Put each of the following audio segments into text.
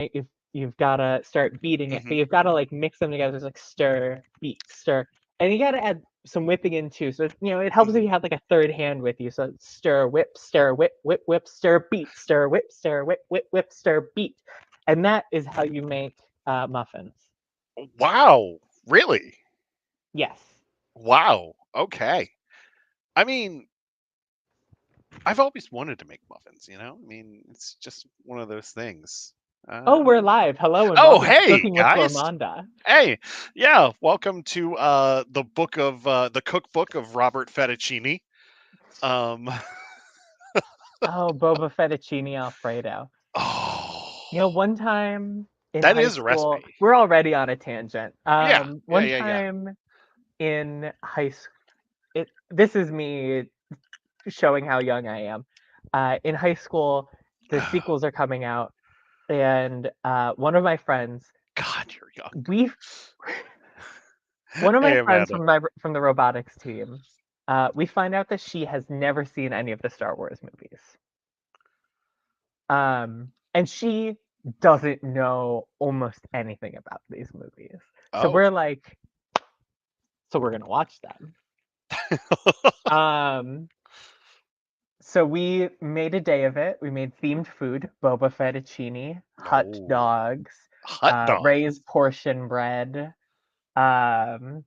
you've got to start beating it, but you've got to like mix them together. It's like stir, beat, stir, and you got to add some whipping in too. So it helps if you have like a third hand with you. So stir, whip, whip, whip, stir, beat, stir, whip, stir, beat, and that is how you make muffins. Wow, really? Yes. Wow. Okay. I mean, I've always wanted to make muffins, you know? I mean, it's just one of those things. Oh, we're live. Hello and Oh, welcome to hey, Cooking with guys. Gourmanda. Hey, yeah, welcome to the cookbook of Robert Fettuccini. Um Oh, Boba Fettuccine Alfredo. oh, One time in that high is a school, recipe. we're already on a tangent. Yeah. Yeah, One yeah, yeah. time in high school, this is me showing how young I am. In high school, the sequels are coming out, and one of my friends, God, you're young. we, one of my Hey, friends Amanda. from the robotics team, we find out that she has never seen any of the Star Wars movies. And she doesn't know almost anything about these movies. So Oh. we're like, so we're gonna watch them. Um, so we made a day of it. We made themed food: boba fettuccine, hot No. dogs, Hot dog. Ray's portion bread. Um,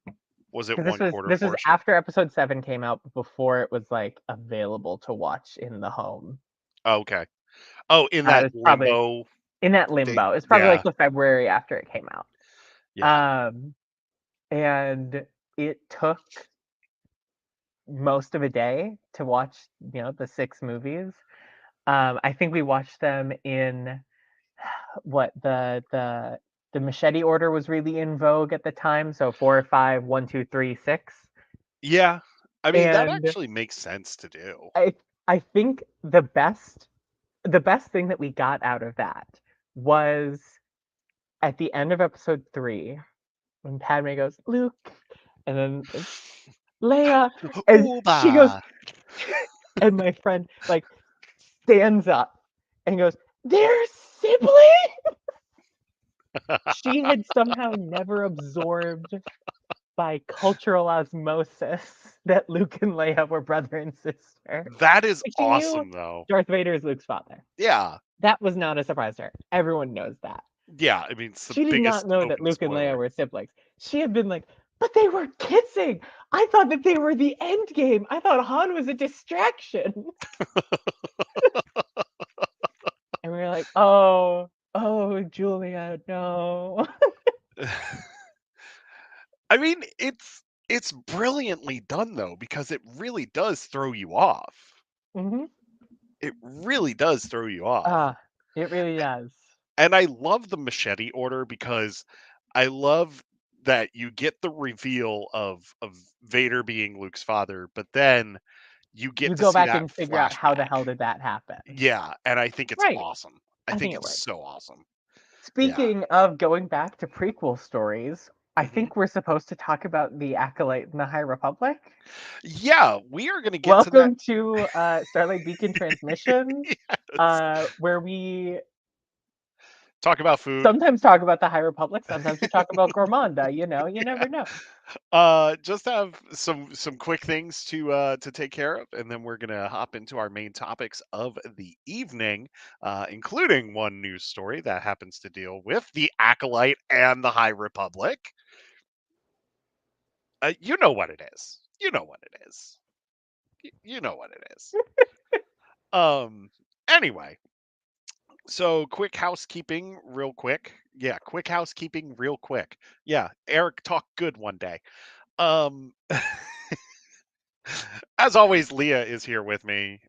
Was it because one quarter this was portion? after episode 7 came out, but before it was like available to watch in the home. Okay. Oh, in that It's probably limbo in that thing. limbo. It's probably like Yeah. the February after it came out. Yeah. Um, and it took most of a day to watch, the 6 movies. I think we watched them in what the machete order was really in vogue at the time. So 4, 5, 1, 2, 3, 6. Yeah. I mean, that And actually makes sense to do. I I think the best thing that we got out of that was at the end of episode 3 when Padme goes, Luke, and then Leia, and she goes, Ooba. and my friend like stands up and goes, "They're siblings." She had somehow never absorbed by cultural osmosis that Luke and Leia were brother and sister. That is But she knew awesome, though. Darth Vader is Luke's father. Yeah. That was not a surprise to her. Everyone knows that. Yeah. I mean, it's the She did not biggest know that open Luke and Leia spoiler. were siblings. She had been like, but they were kissing. I thought that they were the end game. I thought Han was a distraction. And we were like, oh, Julia, no. I mean, it's brilliantly done though because it really does throw you off. hmm It really does throw you off. Ah, it really does. And I love the machete order because I love that you get the reveal of Vader being Luke's father, but then you You get to go see back that and figure out how the flashback. hell did that happen. Yeah, and I think it's Right. awesome. I I think think it it's works. so awesome. Yeah. Speaking of going back to prequel stories, I hmm think we're supposed to talk about the Acolyte and the High Republic. Yeah, we are going to get to that. Welcome to Starlight Beacon Transmissions, Yes. where we Talk about food. sometimes talk about the High Republic, sometimes we talk about Gourmanda. You never know. Just have some quick things to take care of, and then we're gonna hop into our main topics of the evening, including one news story that happens to deal with the Acolyte and the High Republic. You know what it is. You know what it is. You know what it is. Um. Anyway, so quick housekeeping, real quick. Yeah, quick housekeeping, real quick. Yeah, Eric talked good one day. Um. As always, Leah is here with me.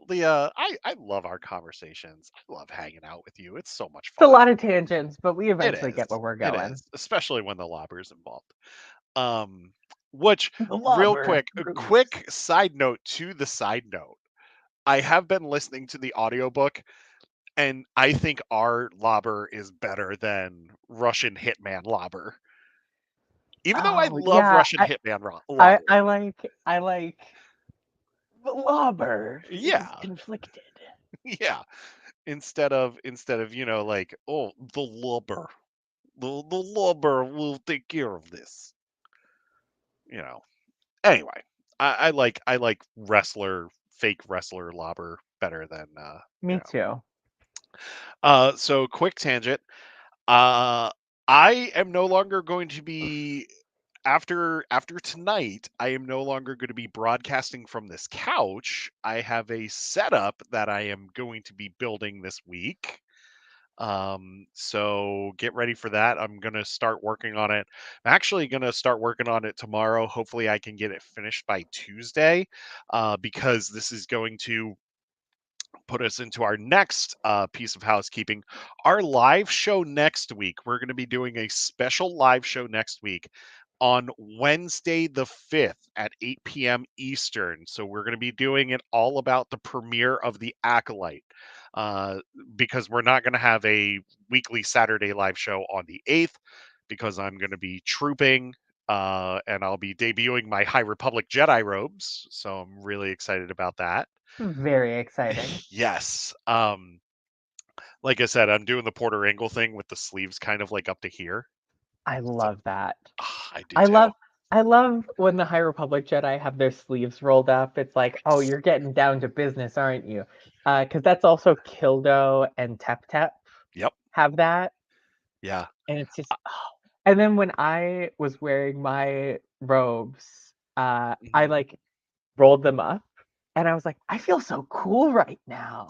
Leah, I love our conversations. I love hanging out with you. It's so much It's a fun. lot of tangents, but we It eventually is. get where we're It going. is, especially when the lobber's involved. Um, which, The real lobber quick, a roots. quick side note to the side note. I have been listening to the audiobook, and I think our lobber is better than Russian Hitman lobber. Even though I Oh love yeah, Russian Hitman I lobber. I like I like the lobber is Yeah, conflicted. yeah. instead of like, oh, the lubber, the lubber will take care of this. You know. Anyway, I like wrestler, fake wrestler lobber better than Me too. So quick tangent. Uh, I am no longer going to be after tonight. I am no longer going to be broadcasting from this couch. I have a setup that I am going to be building this week. So get ready for that. I'm gonna start working on it. I'm actually gonna start working on it tomorrow. Hopefully, I can get it finished by Tuesday, because this is going to put us into our next piece of housekeeping. Our live show next week. We're going to be doing a special live show next week on Wednesday the 5th at 8 p.m. Eastern. So we're going to be doing it all about the premiere of The Acolyte, uh, because we're not going to have a weekly Saturday live show on the 8th because I'm going to be trooping. And I'll be debuting my High Republic Jedi robes. So I'm really excited about that. Very exciting. Yes. Like I said, I'm doing the Porter Angle thing with the sleeves kind of like up to here. I So love that. I do I too. love I love when the High Republic Jedi have their sleeves rolled up. It's like, oh, you're getting down to business, aren't you? Because that's also Kildo and Tep Tep Yep. have that, Yeah. and it's just. Oh. And then when I was wearing my robes, I Mhm. like rolled them up, and I was like, I feel so cool right now.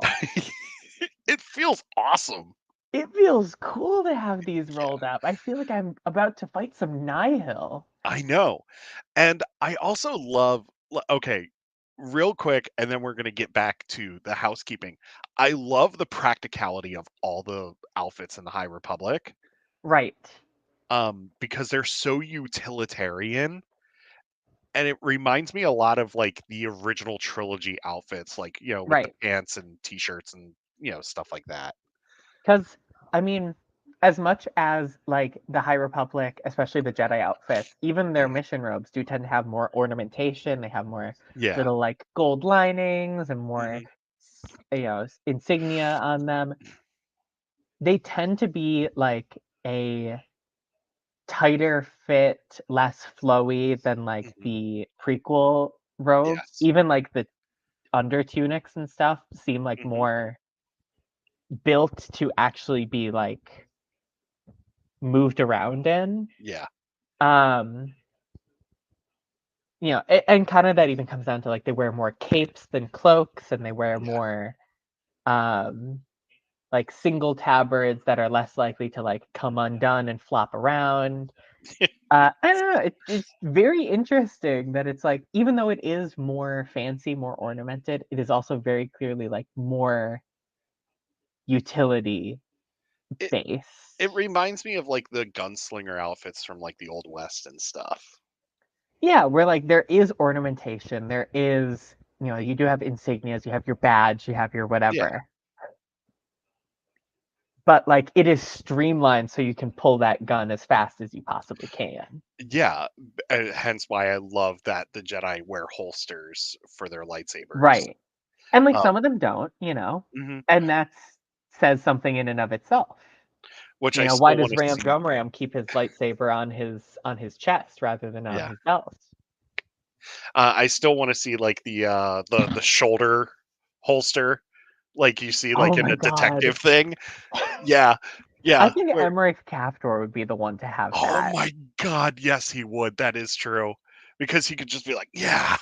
It feels awesome. It feels cool to have these Yeah, rolled up. I feel like I'm about to fight some Nihil. I know. And I also love okay, real quick, and then we're gonna get back to the housekeeping. I love the practicality of all the outfits in the High Republic, Right, because they're so utilitarian. And it reminds me a lot of, like, the original trilogy outfits, like, with the right. pants and T-shirts and, stuff like that. Because, I mean, as much as like the High Republic, especially the Jedi outfits, even their Mhm. mission robes do tend to have more ornamentation. They have more Yeah. little like gold linings and more, Mhm. insignia on them. They tend to be like a tighter fit, less flowy than like Mhm. the prequel robes. Yes. Even like the under tunics and stuff seem like Mhm. more built to actually be like moved around in. Yeah. Um, and kind of that even comes down to like they wear more capes than cloaks, and they wear Yeah. more um like single tabards that are less likely to like come undone and flop around. I don't know. It's very interesting that it's like even though it is more fancy, more ornamented, it is also very clearly like more utility It it based. reminds me of, like, the gunslinger outfits from, like, the Old West and stuff. Yeah, where like there is ornamentation, there is, you do have insignias, you have your badge, you have your Yeah. whatever. But like it is streamlined so you can pull that gun as fast as you possibly can. Yeah, hence why I love that the Jedi wear holsters for their lightsabers. Right. And like Um some of them don't. Mhm. And that's says something in and of itself. Which I Why still does wanna Ram see. Ram keep his lightsaber on his chest rather than on Yeah. his belt? I still wanna see, like, the shoulder holster, like you see, Oh like, in my a god. detective thing. Yeah, I yeah, think where Emmerich Kaftor would be the one to have oh that. my god, yes, he would, that is true. Because he could just be like, "Yeah."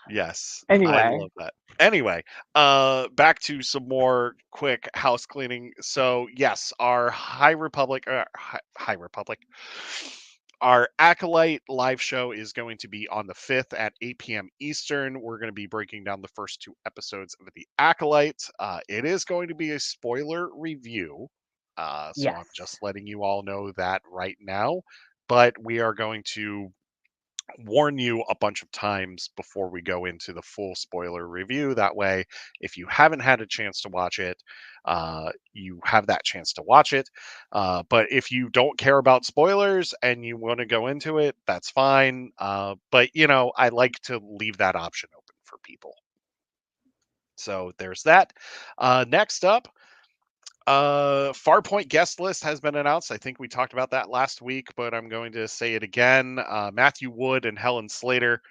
Yes, I Anyway, love that. Anyway, back to some more quick house cleaning. So, yes, our High Republic, our Acolyte live show is going to be on the 5th at 8 p.m. Eastern. We're going to be breaking down the first two episodes of The Acolyte. It is going to be a spoiler review. So I'm yes. just letting you all know that right now. But we are going to warn you a bunch of times before we go into the full spoiler review. That way, if you haven't had a chance to watch it, you have that chance to watch it. But if you don't care about spoilers and you want to go into it, that's fine. But I like to leave that option open for people. So there's that. Next up, Farpoint guest list has been announced. I think we talked about that last week, but I'm going to say it again. Matthew Wood and Helen Slater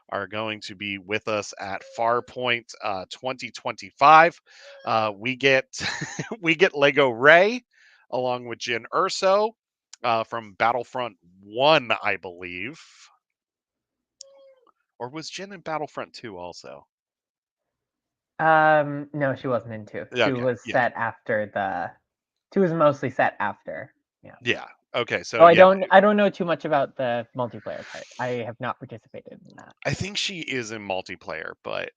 are going to be with us at Farpoint 2025. We get we get Lego Ray along with Jin Urso from Battlefront 1, I believe. Or was Jin in Battlefront 2 also? No, she wasn't in two. Two Okay, was yeah. set after the. Two was mostly set after. Yeah. Yeah. Okay, so Oh, yeah, I don't know too much about the multiplayer part. I have not participated in that. I think she is in multiplayer, but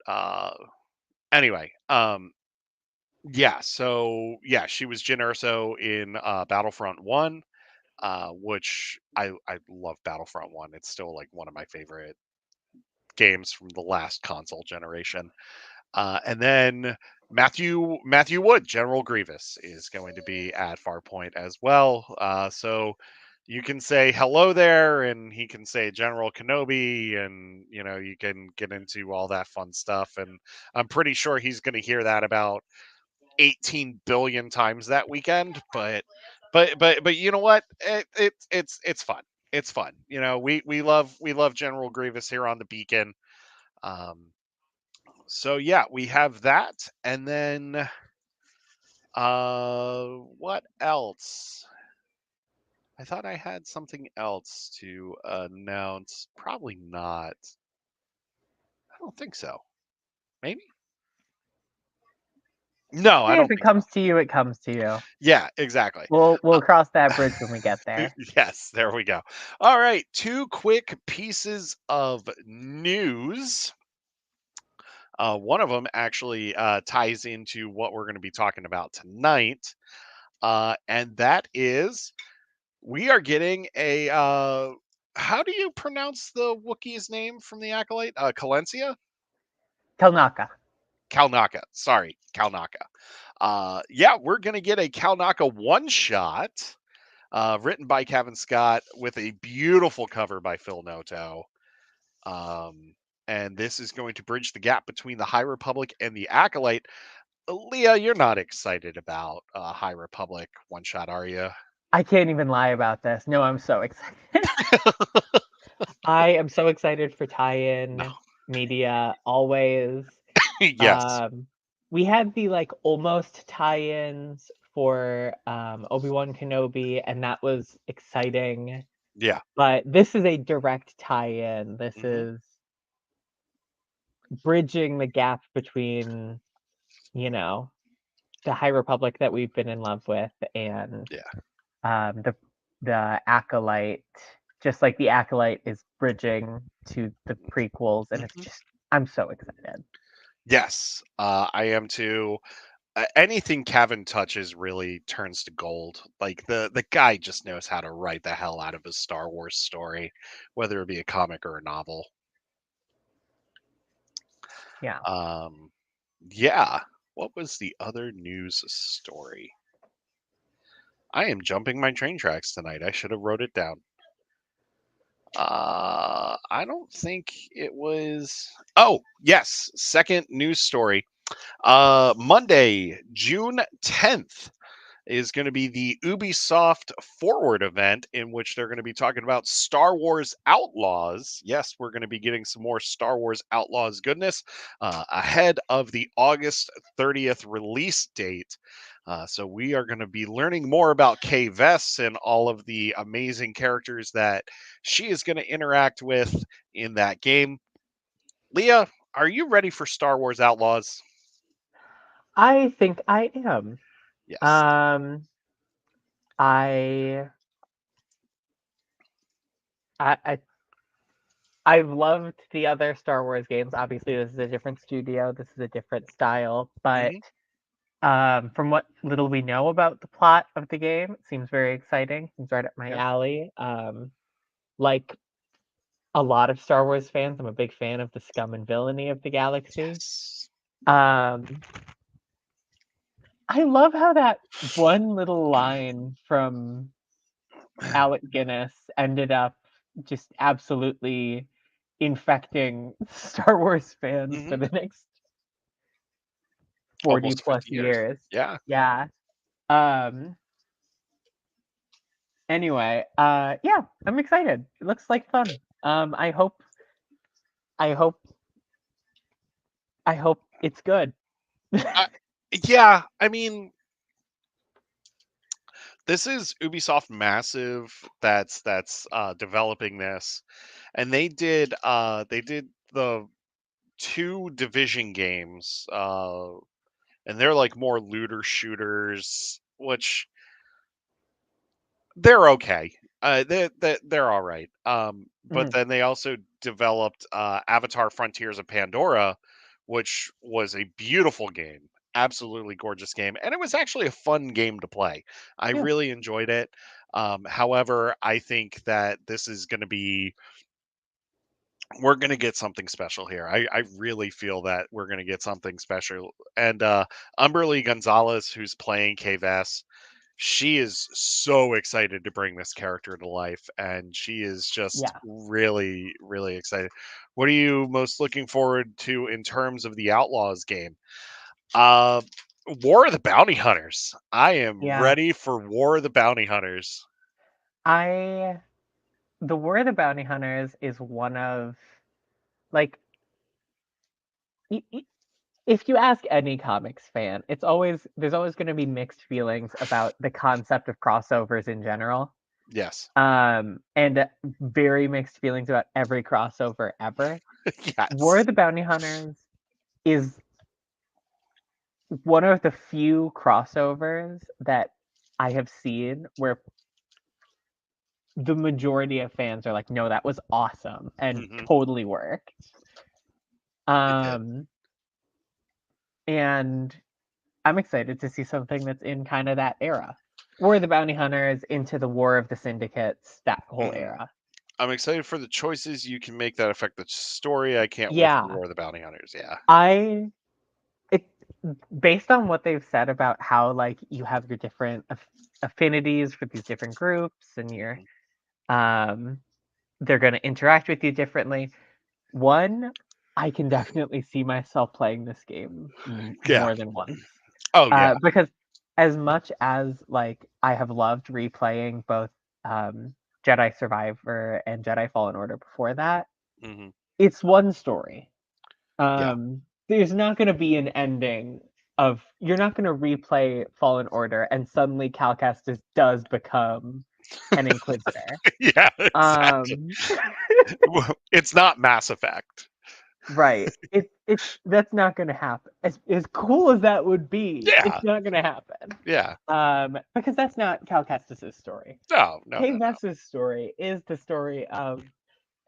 anyway, yeah, so yeah, she was Jyn Erso in Battlefront 1, which I love Battlefront 1. It's still like one of my favorite games from the last console generation. And then Matthew Wood, General Grievous, is going to be at Farpoint as well. So you can say hello there, and he can say General Kenobi, and you can get into all that fun stuff. And I'm pretty sure he's going to hear that about 18 billion times that weekend. But you know what? It's fun. It's fun. We love General Grievous here on the Beacon. Um, so yeah, we have that, and then what else? I thought I had something else to announce. Probably not. I don't think so. Maybe? No, I Hey, if don't it think so. comes to you, it comes to you. Yeah, exactly. We'll cross that bridge when we get there. Yes, there we go. All right, two quick pieces of news. One of them actually ties into what we're going to be talking about tonight, and that is we are getting a. How do you pronounce the Wookiee's name from the Acolyte? Kalencia? Telnaka. Kalnaka. Sorry, Kalnaka. Yeah, we're going to get a Kalnaka one shot written by Kevin Scott with a beautiful cover by Phil Noto. And this is going to bridge the gap between the High Republic and the Acolyte. Leah, you're not excited about High Republic one shot, are you? I can't even lie about this. No, I'm so excited. I am so excited for No. tie-in media always. Yes. We had the like almost tie-ins for Obi-Wan Kenobi, and that was exciting. Yeah. But this is a direct tie-in. This Hmm. is bridging the gap between, you know, the High Republic that we've been in love with and Yeah. um, the the Acolyte, just like the Acolyte is bridging to the prequels, and it's Hmm. just I'm so excited. Yes. I am too. Anything Kevin touches really turns to gold. Like the guy just knows how to write the hell out of a Star Wars story, whether it be a comic or a novel. Yeah. Yeah. What was the other news story? I am jumping my train tracks tonight. I should have wrote it down. I don't think it was. Oh, yes. Second news story. Monday, June 10th is going to be the Ubisoft Forward event in which they're going to be talking about Star Wars Outlaws. Yes, we're going to be getting some more Star Wars Outlaws goodness ahead of the August 30th release date. So we are going to be learning more about Kay Vess and all of the amazing characters that she is going to interact with in that game. Leah, are you ready for Star Wars Outlaws? I think I am. Yes. Um, I, I, I've loved the other Star Wars games. Obviously, this is a different studio. This is a different style. But Hmm. from what little we know about the plot of the game, it seems very exciting. Seems right up my Yeah. alley. Like a lot of Star Wars fans, I'm a big fan of the scum and villainy of the galaxy. Yes. Um, I love how that one little line from Alec Guinness ended up just absolutely infecting Star Wars fans for Hmm. the next 40 almost plus 50 years. years. Yeah. Yeah. Um. Anyway, yeah, I'm excited. It looks like fun. I hope, I hope, I hope it's good. I, yeah, I mean, this is Ubisoft Massive that's developing this, and they did the two Division games, and they're like more looter shooters, which they're okay. They're all right. But Mhm. then they also developed Avatar: Frontiers of Pandora, which was a beautiful game, absolutely gorgeous game, and it was actually a fun game to play. I Yeah, really enjoyed it. However, I think that this is going to be we're going to get something special here. I really feel that we're going to get something special. And Umberly Gonzalez, who's playing KVS, she is so excited to bring this character to life, and she is just yeah, really, really excited. What are you most looking forward to in terms of the Outlaws game? Uh, War of the Bounty Hunters. I am yeah. ready for War of the Bounty Hunters. I The War of the Bounty Hunters is one of, like, if you ask any comics fan, there's always going to be mixed feelings about the concept of crossovers in general. Yes. And very mixed feelings about every crossover ever. War of Yes. the Bounty Hunters is one of the few crossovers that I have seen where the majority of fans are like, no, that was awesome and Hmm. totally worked. It did. Um, and I'm excited to see something that's in kind of that era. War of the Bounty Hunters into the War of the Syndicates, that whole Hmm. era. I'm excited for the choices you can make that affect the story. I can't wait for Yeah, War of the Bounty Hunters. Yeah. I it based on what they've said about how like you have your different affinities for these different groups and your Mhm. um they're going to interact with you differently. One, I can definitely see myself playing this game Yeah. more than once. Oh yeah. Because as much as like I have loved replaying both um, Jedi Survivor and Jedi Fallen Order before that, Hmm. it's one story. Yeah. There's not going to be an ending of you're not going to replay Fallen Order and suddenly Cal Kestis does become an Inquisitor. Yeah. Exactly. Um, Well, it's not Mass Effect. right. It's that's not going to happen. As cool as that would be, Yeah. it's not going to happen. Yeah. Because that's not Cal Kestis' story. No. No. Kay No. No. Vess's story is the story of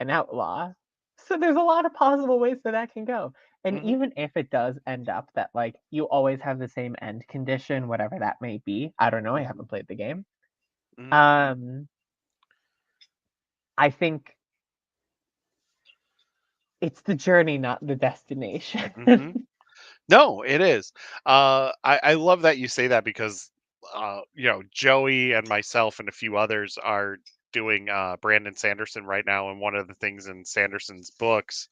an outlaw. So there's a lot of possible ways that can go. And Hmm. even if it does end up that like you always have the same end condition, whatever that may be, I don't know. I Hmm. haven't played the game. Hmm. Um, I think it's the journey, not the destination. Hmm. No, it is. I love that you say that because, Joey and myself and a few others are doing Brandon Sanderson right now, and one of the things in Sanderson's books,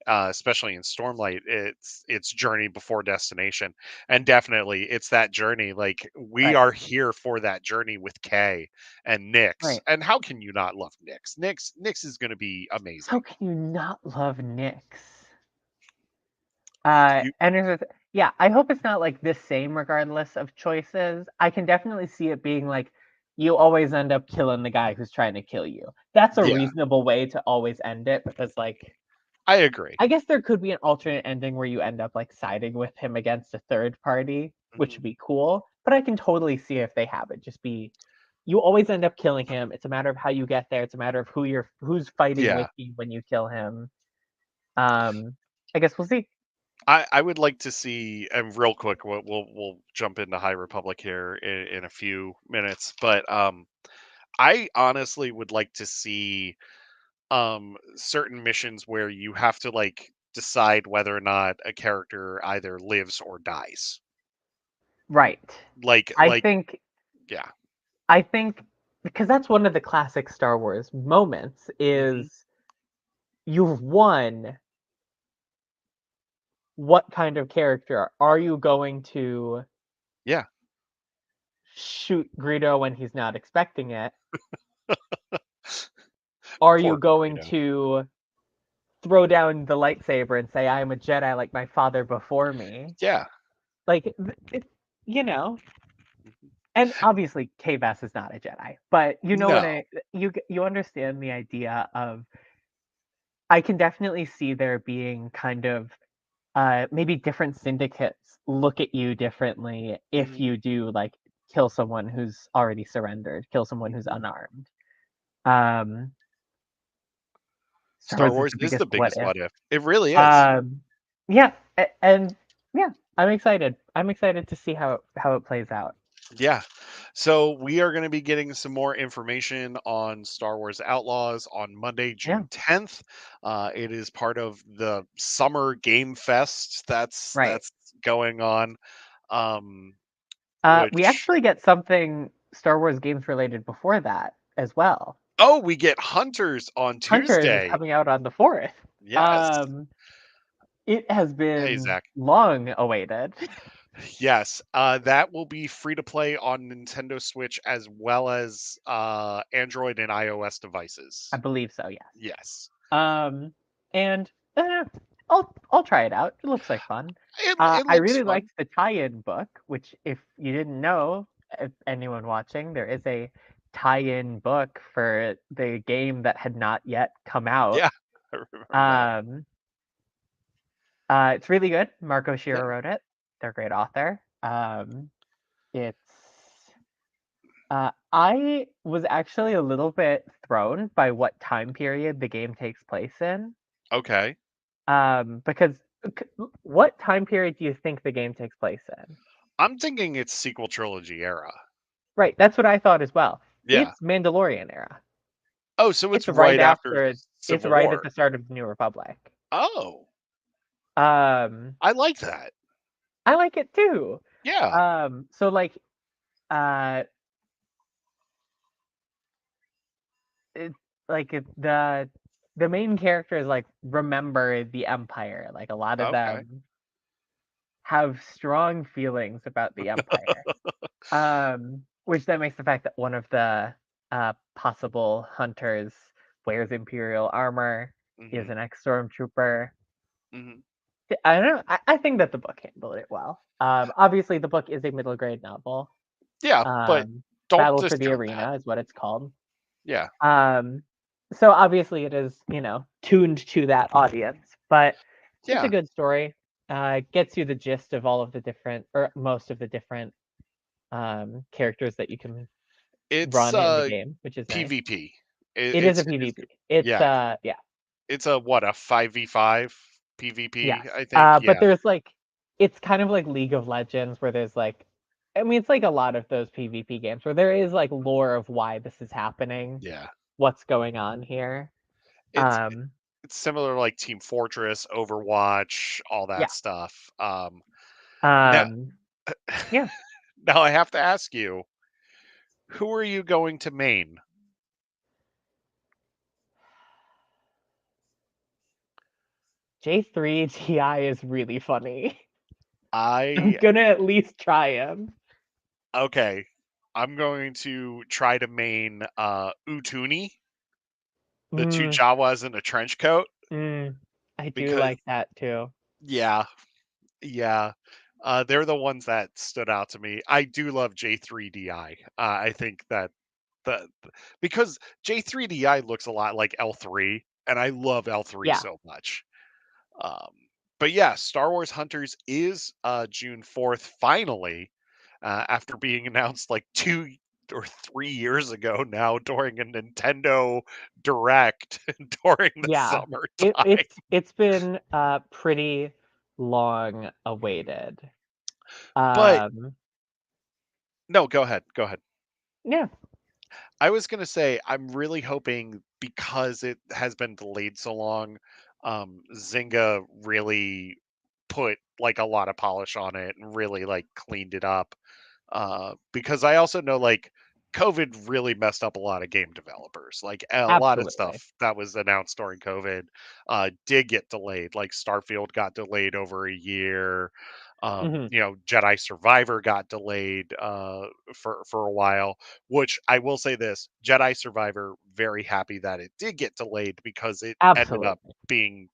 especially in Stormlight, it's journey before destination, and definitely it's that journey. Like we Right. are here for that journey with Kay and Nyx, Right. and how can you not love Nyx? Nyx is going to be How amazing. can you not love Nyx? You, Yeah, I hope it's not like the same regardless of choices. I can definitely see it being like you always end up killing the guy who's trying to kill you. That's a yeah, reasonable way to always end it because like I agree. I guess there could be an alternate ending where you end up like siding with him against a third party, which Hmm. would be cool. But I can totally see if they have it just be you always end up killing him. It's a matter of how you get there. It's a matter of who's fighting with Yeah. you when you kill him. Um, I guess we'll see. I would like to see, and real quick, we'll jump into High Republic here in a few minutes, but I honestly would like to see certain missions where you have to like decide whether or not a character either lives or dies. Right. Like I like think yeah. I think because that's one of the classic Star Wars moments Hmm. is you've won what kind of character are you going to Yeah. shoot Greedo when he's not expecting it? Are you Poor going Greedo. to throw down the lightsaber and say, I am a Jedi like my father before me? Yeah. Like, you know, Mhm. and obviously K-Bass is not a Jedi, but you know what No. you understand the idea of. I can definitely see there being kind of maybe different syndicates look at you differently if Mhm. you do like kill someone who's already surrendered, kill someone who's Mhm. unarmed. Um, Star Star Wars is Wars the is the biggest what biggest if. what if. It really is. Um, yeah, and yeah, I'm excited. I'm excited to see how it plays out. Yeah. So we are going to be getting some more information on Star Wars Outlaws on Monday, Yeah, June 10th. It is part of the Summer Game Fest right. that's going on. Um, We which actually get something Star Wars games related before that as well. Oh, we get Hunters on Hunters is Tuesday. coming out on the 4th. Yes. Um, it has Hey, been Zach. long awaited. Yes, that will be free to play on Nintendo Switch as well as Android and iOS I devices. believe so, yes. Yes, And I'll try it out. It looks like fun. it I looks really fun. liked the tie-in book, which if you didn't know, if anyone watching, there is a tie-in book for the game that had not yet come out. Yeah, I remember that. Um, it's really good. Marco Yeah. Shiro wrote it. They're a great author. It's I was actually a little bit thrown by what time period the game takes place in. Okay. Because what time period do you think the game takes place in? I'm thinking it's sequel trilogy era. Right, that's what I thought as well. Yeah. It's Mandalorian era. Oh, so it's It's right right after after. It's Civil right at War. the start of the New Republic. Oh, Um, I like that. I like it too. Yeah. So like, uh, it, the main characters like remember the Empire. Like a lot of Okay. them have strong feelings about the Empire. Which then makes the fact that one of the possible hunters wears Imperial armor, is Mhm. an ex-stormtrooper. Mhm. I don't know. I think that the book handled it well. Obviously, the book is a middle grade novel. Yeah, but Um, don't Battle for the discount that. Arena is what it's called. Yeah. Um, so obviously, it is tuned to that audience, but it's a Yeah. good story. Gets you the gist of all of the different, or most of the different characters that you can It's run in the game, which is nice. PvP. It is a It's PvP. It's yeah. yeah, It's a what, a 5v5 PvP, yes. I think? But Yeah. there's like it's kind of like League of Legends where there's like I mean it's like a lot of those PvP games where there is like lore of why this is happening, Yeah. what's going on here. It's Um it's similar to like Team Fortress, Overwatch, all yeah. that stuff. Now Um yeah. now I have to ask you, who are you going to main? J3 TI is really funny. I'm I gonna at least try him. Okay. I'm going to try to main Utuni, the two Mm, Jawas in a trench coat, mm, I do because like that too. yeah, yeah. They're the ones that stood out to me. I do love J3DI. I think that the because J3DI looks a lot like L3, and I love L3 Yeah. so much. Um, but yeah, Star Wars Hunters is June 4th finally, after being announced like 2 or 3 years ago now during a Nintendo Direct during the Yeah, summertime. it's been pretty long awaited. But Um, no, go ahead. Go ahead. yeah, I was gonna say I'm really hoping because it has been delayed so long, Zynga really put like a lot of polish on it and really like cleaned it up. Because I also know like COVID really messed up a lot of game developers. Like a lot of Absolutely. stuff that was announced during COVID did get delayed. Like Starfield got delayed over a year. Hmm. Jedi Survivor got delayed for a while. Which I will say this: Jedi Survivor, very happy that it did get delayed because it ended up Absolutely. being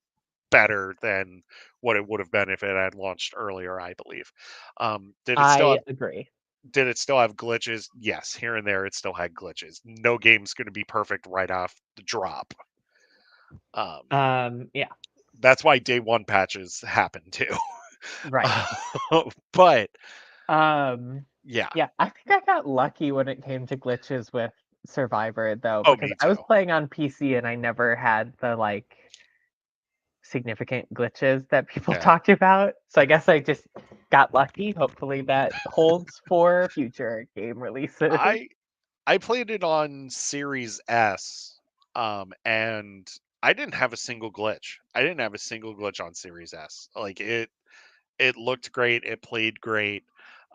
better than what it would have been if it had launched earlier. I believe. Did it still I have agree. glitches? Yes, here and there it still had glitches. No game's going to be perfect right off the drop. Um, Yeah. that's why day one patches happen too. Right. But Um, yeah, yeah, I think I got lucky when it came to glitches with Survivor though, oh, because me I was too. playing on PC and I never had the like significant glitches that people Yeah, talked about. So I guess I just got lucky. Hopefully that holds for future game releases. I I played it on Series S, and I didn't have a single glitch. I didn't have a single glitch on Series S. Like it looked great, it played great.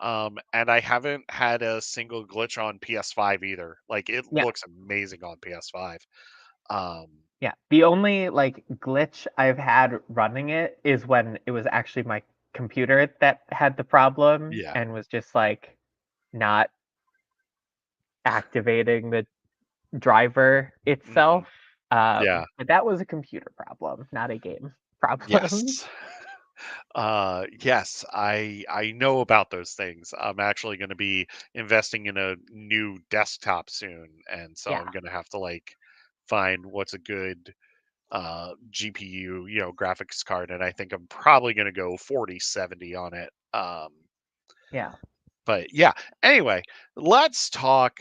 And I haven't had a single glitch on PS5 either. Like it Yeah. looks amazing on PS5. Um, Yeah. The only like glitch I've had running it is when it was actually my computer that had the problem yeah. and was just like not activating the driver Hmm. itself. Yeah. But that was a computer problem, not a game problem. Yes. Yes, I know about those things. I'm actually going to be investing in a new desktop soon, and so Yeah. I'm going to have to like find what's a good GPU, graphics card, and I think I'm probably going to go 4070 on it. Yeah. But yeah, anyway, let's talk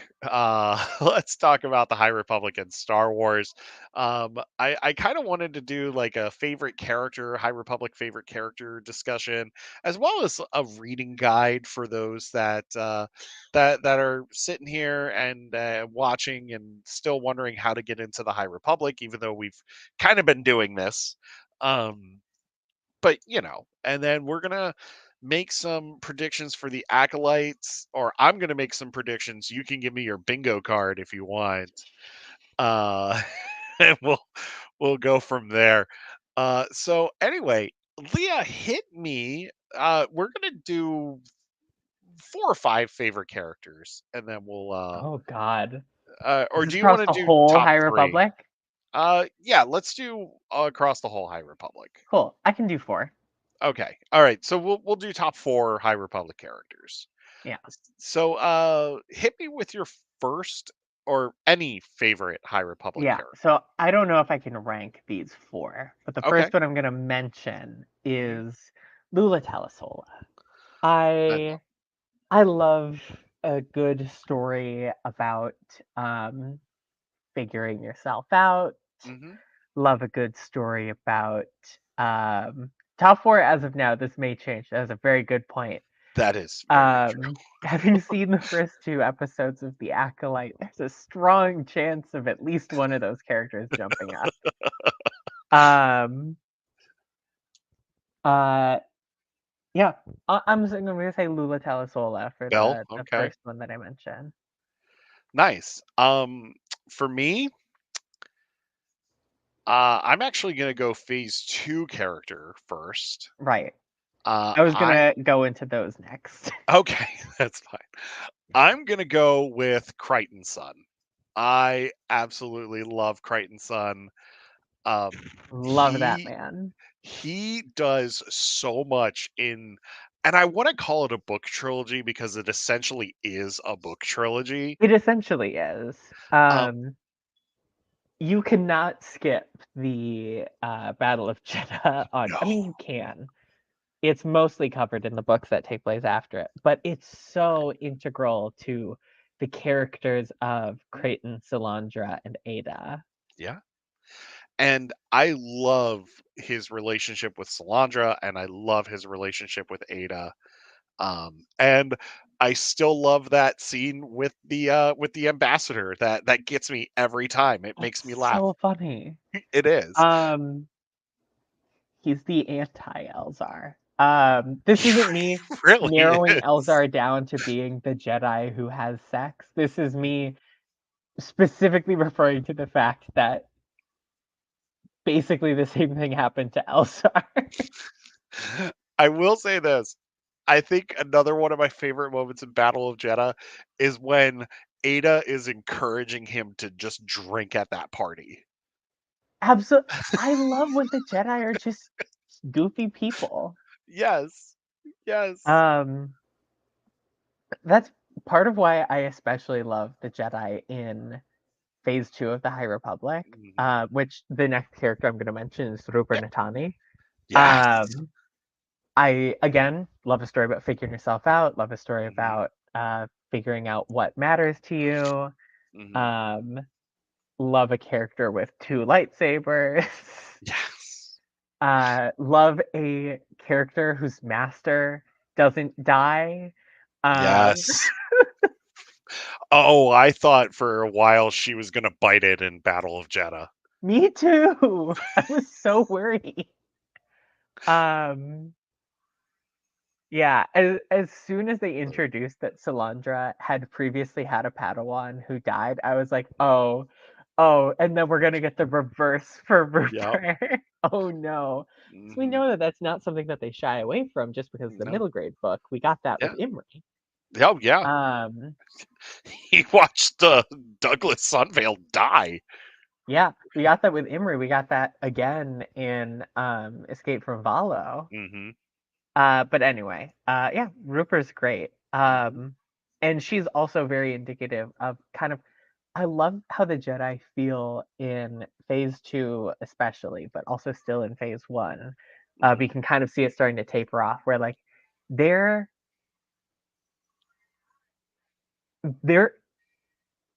let's talk about the High Republic and Star Wars. I kind of wanted to do like a favorite character, High Republic favorite character discussion, as well as a reading guide for those that are sitting here and watching and still wondering how to get into the High Republic, even though we've kind of been doing this. But and then we're gonna make some predictions for the acolytes, or I'm gonna make some predictions. You can give me your bingo card if you want. uh and we'll go from there. So anyway, Leah, hit me. We're gonna do 4 or 5 favorite characters, and then we'll Oh God. Is or this do you across want to the do whole top High three? Republic? Yeah, let's do across the whole High Republic. Cool. I can do four. Okay. All right. So we'll do top 4 High Republic characters. Yeah. So hit me with your first or any favorite High Republic Yeah. So character. I don't know if I can rank these four, but the Okay. first one I'm gonna mention Hmm. is Lula Telesola. I I I love a good story about um figuring yourself out. hmm Love a good story about um top four as of now. This may change. That's a very good point. That is very true. Having seen the first two episodes of The Acolyte, there's a strong chance of at least one of those characters jumping up. Um, uh, yeah, I'm gonna say Lula Telesola for Bell. the Okay. first one that I mentioned. Nice. For me, I'm actually gonna go phase 2 character first. Right. I was I gonna go into those next. Okay, that's fine. I'm gonna go with Crichton's son. I absolutely love Crichton's son. Um, Love that he man. he does so much and I want to call it a book trilogy because it essentially is a book trilogy. It essentially is. Um, You cannot skip the Battle of Jeddah on. I mean, no, you can. It's mostly covered in the books that take place after it, but it's so integral to the characters of mhm, Creighton, Solandra, and Ada. yeah. And I love his relationship with Salandra, and I love his relationship with Ada. And I still love that scene with the ambassador. That gets me every time. It makes me It's laugh. so funny. It is. Um, he's the anti-Elzar. This isn't me Really narrowing is. Elzar down to being the Jedi who has sex. This is me specifically referring to the fact that basically the same thing happened to Elzar. I will say this. I think another one of my favorite moments in Battle of Jeddah is when Ada is encouraging him to just drink at that party. Absolutely. I love when the Jedi are just goofy people. Yes. Yes. Um, that's part of why I especially love the Jedi in Phase 2 of the High Republic, Mhm. which the next character I'm going to mention is Ruper Yeah. Natani. Yes. Um, I, again, love a story about figuring yourself out, love a story Mhm. about figuring out what matters to you, Mhm. um, love a character with two lightsabers, Yes. love a character whose master doesn't die. Um, Yes. Oh, I thought for a while she was gonna bite it in Battle of Jeddah. Me too. I was so worried. Um, yeah, as soon as they introduced that Salandra had previously had a Padawan who died, I was like, oh, oh, and then we're gonna get the reverse for Yep. Rupert. Oh no. So we Mhm. know that that's not something that they shy away from just because the No. middle grade book. We got that with Yeah. Imri. Oh, yeah. Um, He watched, Douglas Sunvale die. yeah, we got that with Imri. We got that again in Escape from Valo. Mhm. But anyway, yeah, Rupert's great. Mhm. And she's also very indicative of kind of. I love how the Jedi feel in Phase 2, especially, but also still in Phase 1. Mhm. We can kind of see it starting to taper off, where like they're they're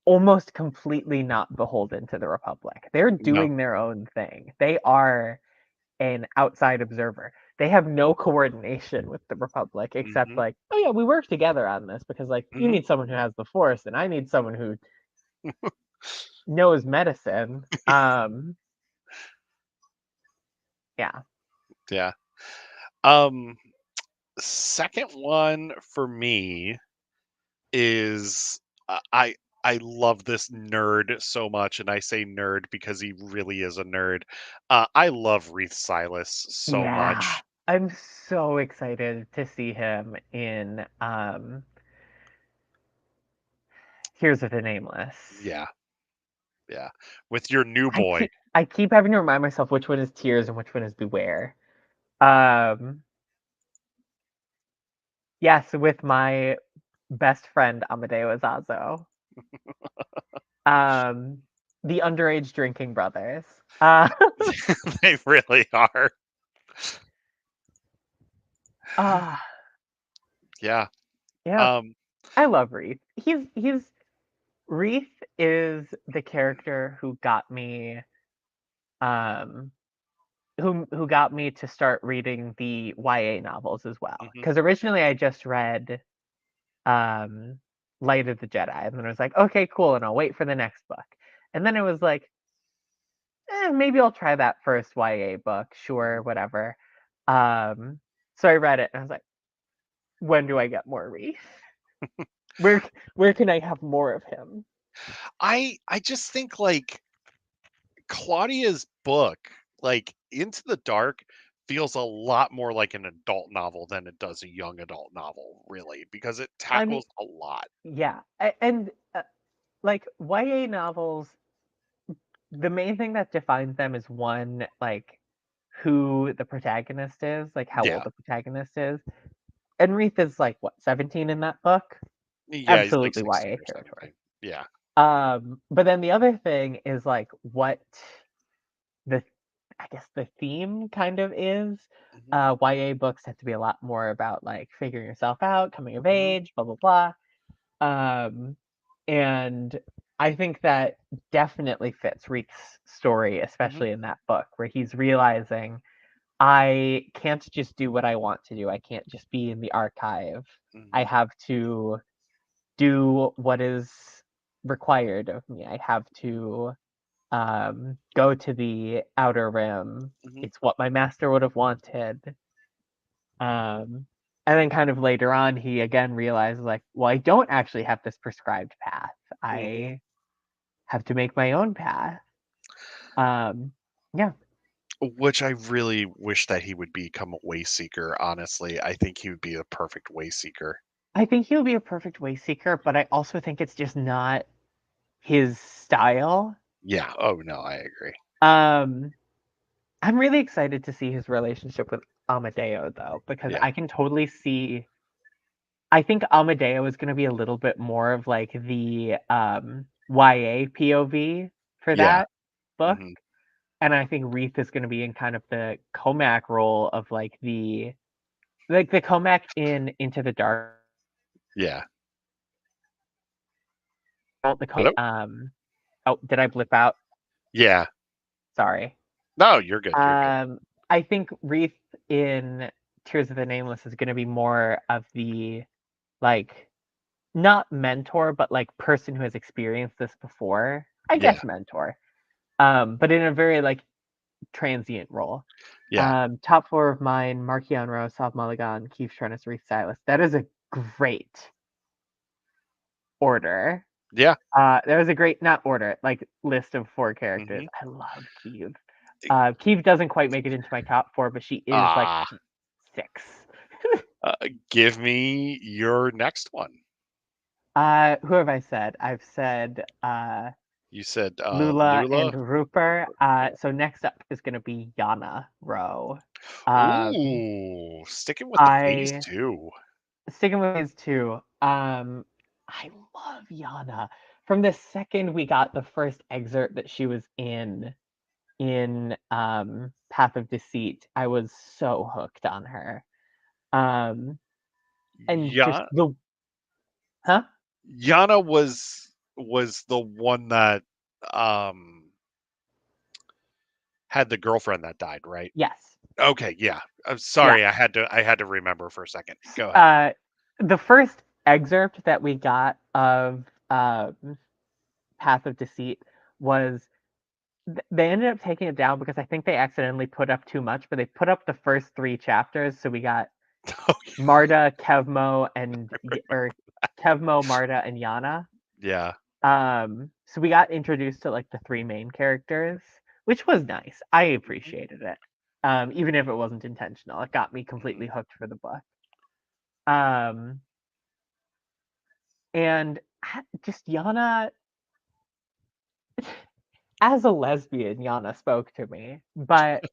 almost completely not beholden to the Republic. They're No. doing their own thing. They are an outside observer. They have no coordination with the Republic except Mhm. like, oh yeah, we work together on this because like you Mhm. need someone who has the Force and I need someone who knows medicine. Yeah. Yeah. Um, Second one for me is I love this nerd so much, and I say nerd because he really is a nerd. I love Reith Silas so Yeah. much. I'm so excited to see him in Here's of the Nameless. Yeah, yeah. With your new boy. I keep having to remind myself which one is Tears and which one is Beware. Um yes, with my best friend Amadeo Azazo. Um the underage drinking brothers. Uh They really are. ah Yeah. yeah, Um, I love Reith. He's Reith is the character who got me um who got me to start reading the YA novels as well. mhm, Because originally I just read um Light of the Jedi, and then I was like, okay, cool, and I'll wait for the next book. And then it was like, maybe I'll try that first YA book, mhm. sure, whatever. Um, so I read it, and I was like, when do I get more Reese? Where where can I have more of him? I just think like Claudia's book, like Into the Dark, feels a lot more like an adult novel than it does a young adult novel, really, because it I mean, tackles a lot. yeah, and like YA novels, the main thing that defines them is one, like who the protagonist is, like how old Yeah. the protagonist is. And Reith is like what, 17 in that book? Yeah, he's like Absolutely 16 YA or territory. 17. Yeah. But then the other thing is like what the I guess the theme kind of is. Mhm, YA books tend to be a lot more about like figuring yourself out, coming of mhm, age, blah blah blah. And I think that definitely fits Reek's story, mhm, especially in that book, where he's realizing I can't just do what I want to do. I can't just be in the archive. I mhm, have to do what is required of me. I have to go to the outer rim. mhm. It's what my master would have wanted. And then kind of later on, he again realizes like, well, I don't actually have this prescribed path. Hmm. I have to make my own path. Um, yeah, Which I really wish that he would become a way seeker. Honestly, I think he would be a perfect way seeker. I think he'll be a perfect way seeker, but I also think it's just not his style. Yeah. Oh no, I agree. Um, I'm really excited to see his relationship with Amadeo though, because Yeah. I can totally see. I think Amadeo is going to be a little bit more of like the YA POV for Yeah. that book, Hmm. and I think Reith is going to be in kind of the Comac role of like the Comac in Into the Dark. Yeah. The Hello. oh, did I blip out? Yeah. Sorry. No, you're good. You're good. Um, I think Reith in Tears of the Nameless is going to be more of the like not mentor, but like person who has experienced this before. I Yeah. guess mentor. But in a very like transient role. Yeah. Top four of mine: Markion Rose, Sav Mulligan, Keith Trennis, Reith Silas. That is a great order. Yeah. That was a great not order, like list of four characters. Hmm. I love Keith. Keith doesn't quite make it into my top four, but she is like Ah. 6. Give me your next one. Who have I said? I've said You said Lula and Lula. Rupert. Yeah. So next up is gonna be Yana Rowe. Um, Ooh, sticking with the phase I two. sticking with these two. I love Yana. From the second we got the first excerpt that she was in Path of Deceit, I was so hooked on her. Um, and just Yeah, the huh? Yana was the one that um had the girlfriend that died, right? Yes. Okay, yeah. I'm Yeah. sorry, I had to remember for a second. Go ahead. Uh, the first excerpt that we got of Path of Deceit was they ended up taking it down because I think they accidentally put up too much, but they put up the first 3 chapters, so we got Oh, Marta, Kevmo, or Kevmo, Marta, and Yana. yeah. So we got introduced to like the 3 main characters, which was nice. I Mhm, appreciated it. Even if it wasn't intentional, it got me mhm. completely hooked for the book. Um, and just Yana, as a lesbian, Yana spoke to me, but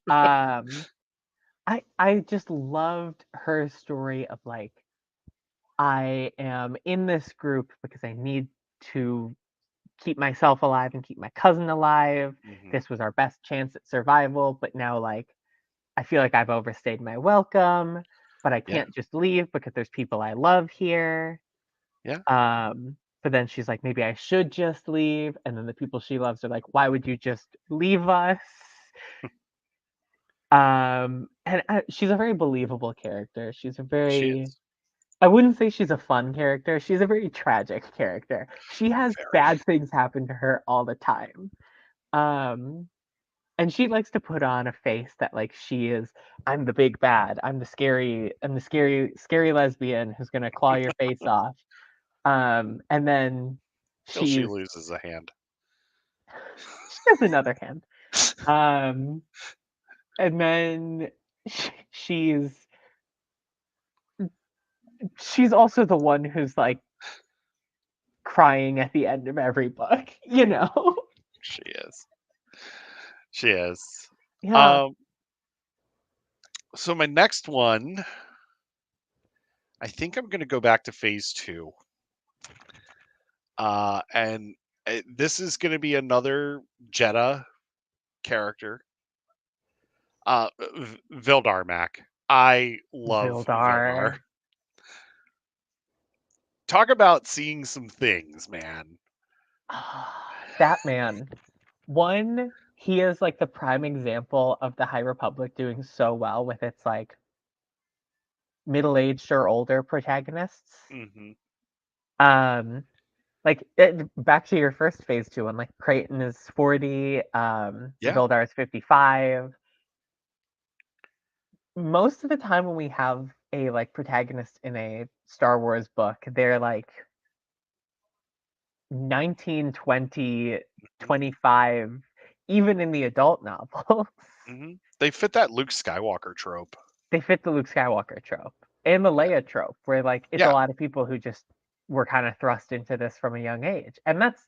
I just loved her story of like I am in this group because I need to keep myself alive and keep my cousin alive. Mhm. This was our best chance at survival, but now like I feel like I've overstayed my welcome, but I Yeah, can't just leave because there's people I love here. yeah. But then she's like, maybe I should just leave. And then the people she loves are like, why would you just leave us? And she's a very believable character. She's a She very, is. I wouldn't say she's a fun character. She's a very tragic character. She has Very. bad things happen to her all the time. Um, and she likes to put on a face that like she is, I'm the big bad. I'm the scary lesbian who's gonna claw your face off. And then Till she she's loses a hand. she has another hand. Um, and then she's she's also the one who's like crying at the end of every book, you know? She is. She is. Yeah. Um, so my next one, I think I'm gonna go back to phase two. And this is gonna be another Jeddah character. Vildar Mac. I love Vildar. Vildar. Talk about seeing some things, man. That man. One, he is like the prime example of the High Republic doing so well with its like middle-aged or older protagonists. Hmm. Um, back to your first phase two one, like Creighton is 40, Yeah. Vildar is 55. Most of the time when we have a like protagonist in a Star Wars book, they're like 19, 20, Mhm. 25, even in the adult novels. They fit that Luke Skywalker trope. They fit the Luke Skywalker trope and the Yeah. Leia trope, where like it's a Yeah. lot of people who just were kind of thrust into this from a young age, and that's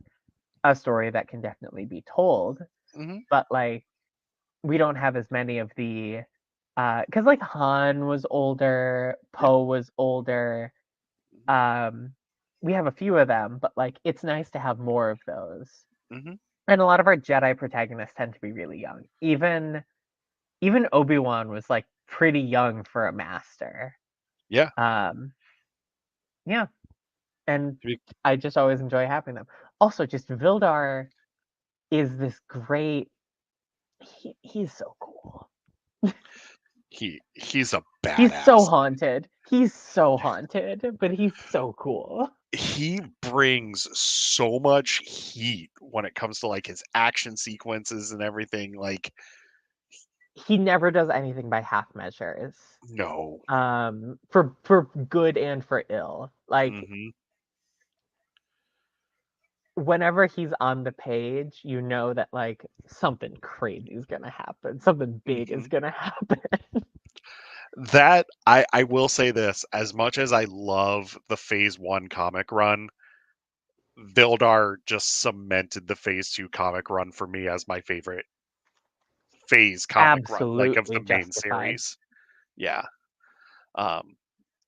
a story that can definitely be told. Mhm. But like we don't have as many of the because like Han was older, Yeah. Poe was older. Mhm. We have a few of them, but like it's nice to have more of those. Mhm. And a lot of our Jedi protagonists tend to be really young. Even Obi-Wan was like pretty young for a master. Yeah. Um, yeah, and He I just always enjoy having them. Also, just Vildar is this great. He's so cool. he's a He's so badass. haunted. He's so haunted, but he's so cool. He brings so much heat when it comes to like his action sequences and everything. Like, He never does anything by half measures. no. For good and for ill. Like Mhm. whenever he's on the page, you know that like something crazy is gonna happen. Something big is Mhm. gonna happen. That I will say this, as much as I love the Phase 1 comic run, Vildar just cemented the Phase 2 comic run for me as my favorite Phase comic run, like, of the Absolutely main justified. series. Yeah. Um,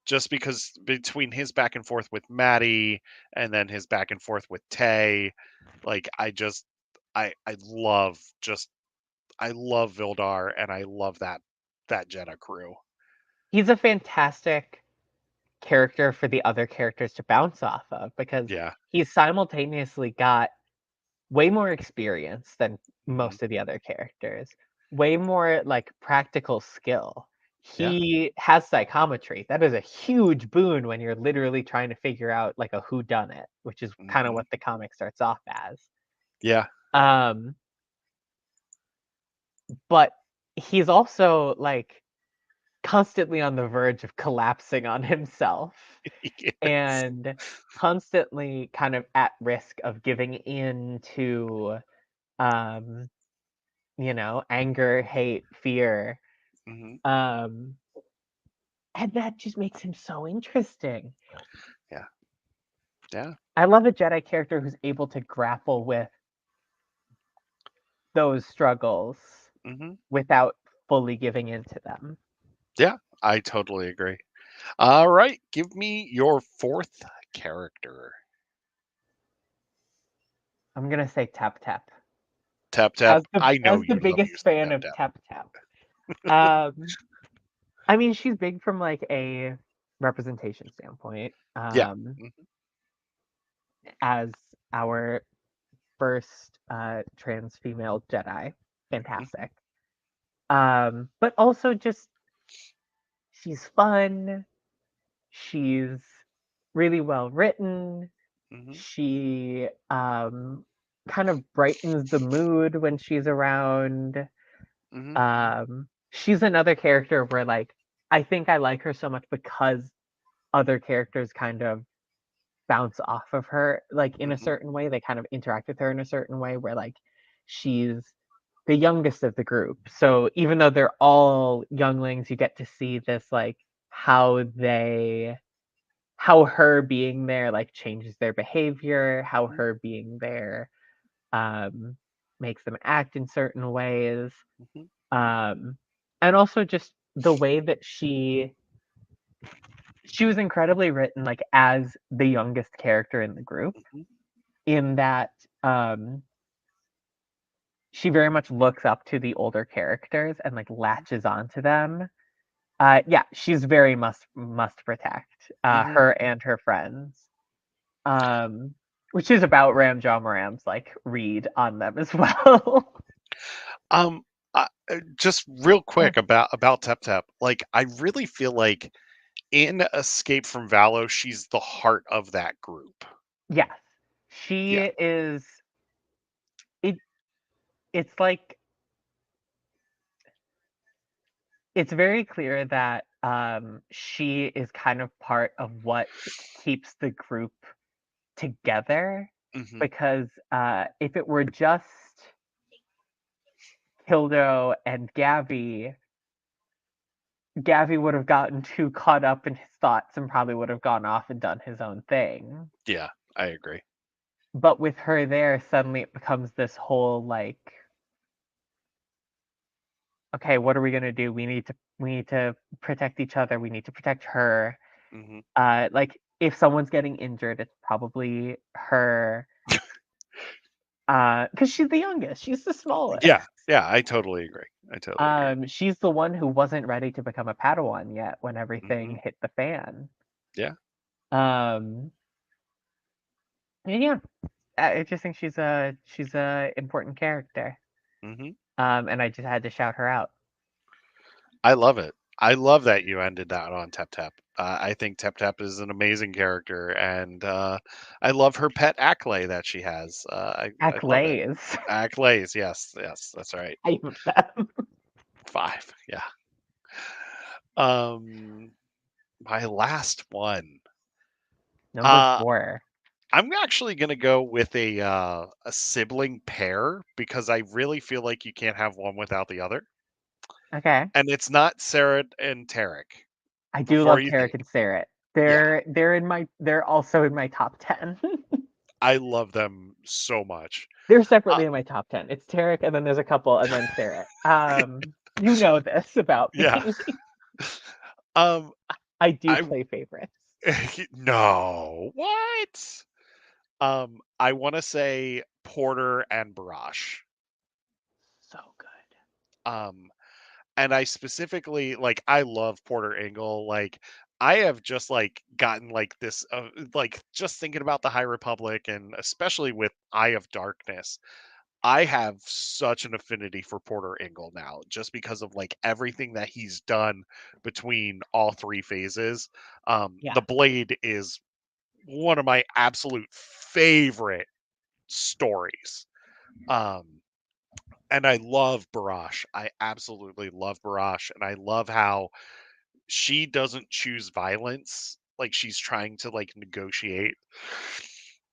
just because between his back and forth with Maddie and then his back and forth with Tay, like, I love just I love Vildar and I love that Jedha crew. He's a fantastic character for the other characters to bounce off of because Yeah. he's simultaneously got way more experience than Mhm. most of the other characters, way more like practical skill. Yeah. He has psychometry. That is a huge boon when you're literally trying to figure out like a who done it, which is kind of Mhm. what the comic starts off as. Yeah. Um, but he's also like constantly on the verge of collapsing on himself Yes. and constantly kind of at risk of giving in to um anger, hate, fear. Mhm. Um, and that just makes him so interesting. Yeah. Yeah. I love a Jedi character who's able to grapple with those struggles Mhm. without fully giving into them. Yeah, I totally agree. All right, give me your 4th character. I'm gonna say Tap Tap. Tap As Tap. the I know as the you love you biggest some fan Tap of Tap. Tap Tap. Um, I mean, she's big from like a representation standpoint. Yeah. Mhm. As our first trans female Jedi, Mhm. fantastic. But also just she's fun. She's really well written. Mhm. She kind of brightens the mood when she's around. Mhm. She's another character where like I think I like her so much because other characters kind of bounce off of her like in a Mhm. certain way. They kind of interact with her in a certain way where like she's the youngest of the group. So even though they're all younglings, you get to see this like how they how her being there like changes their behavior, how Mhm. her being there um makes them act in certain ways. Mhm. Um and also just the way that she was incredibly written like as the youngest character in the group Mhm. in that um she very much looks up to the older characters and like latches onto them. Yeah, she's very must protect Mhm. her and her friends. Which is about Ram Jomaram's like read on them as well. Um, just real Yeah. quick about Tap Tap. Like, I really feel like in Escape from Valos, she's the heart of that group. Yes, she Yeah. is. It. It's like it's very clear that she is kind of part of what keeps the group together, Hmm. because if it were just Hildo and Gavi would have gotten too caught up in his thoughts and probably would have gone off and done his own thing. Yeah, I agree. But with her there, suddenly it becomes this whole like, okay, what are we gonna do? We need to protect each other. We need to protect her. Hmm. Like if someone's getting injured, it's probably her. Because she's the youngest, she's the smallest. Yeah, yeah, I totally agree. I totally agree. She's the one who wasn't ready to become a Padawan yet when Hmm. everything hit the fan. Yeah. Um, and yeah, I just think she's a important character. Hmm. And I just had to shout her out. I love it. I love that you ended that on Tep Tep. I think Tep Tep is an amazing character, and I love her pet Acklay that she has. I love it. Accolades. Acklays, yes, yes, that's right. 5 of them. 5, yeah. Um, my last one. Number Uh, 4. I'm actually gonna go with a sibling pair because I really feel like you can't have one without the other, Okay. and it's not Sarah and Tarek. I do Before love you Tarek think, and Sarah. yeah, They're also in my top 10. I love them so much. They're Uh, separately in my top 10. It's Tarek, and then there's a couple, and then Sarah. You know this about yeah. me. Um, I do I play favorites. no, what? I want to say Porter and Barash. So good. Um, and I specifically like I love Porter Engle. Like I have just like gotten like this like just thinking about the High Republic and especially with Eye of Darkness. I have such an affinity for Porter Engle now just because of like everything that he's done between all three phases. Yeah. The Blade is one of my absolute favorite stories. Um and I love Barash. I absolutely love Barash and I love how she doesn't choose violence, like, she's trying to, like, negotiate.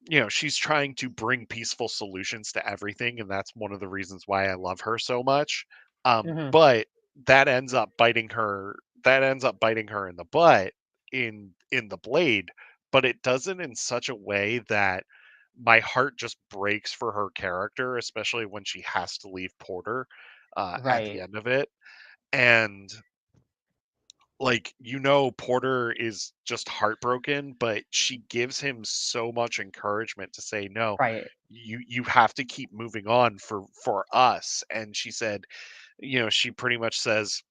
You know, she's trying to bring peaceful solutions to everything, and that's one of the reasons why I love her so much. Hmm. But that ends up biting her in the butt in The Blade, but it does it in such a way that my heart just breaks for her character, especially when she has to leave Porter, at the Right. end of it, and like Porter is just heartbroken, but she gives him so much encouragement to say no, Right. you have to keep moving on for us. And she said, she pretty much says,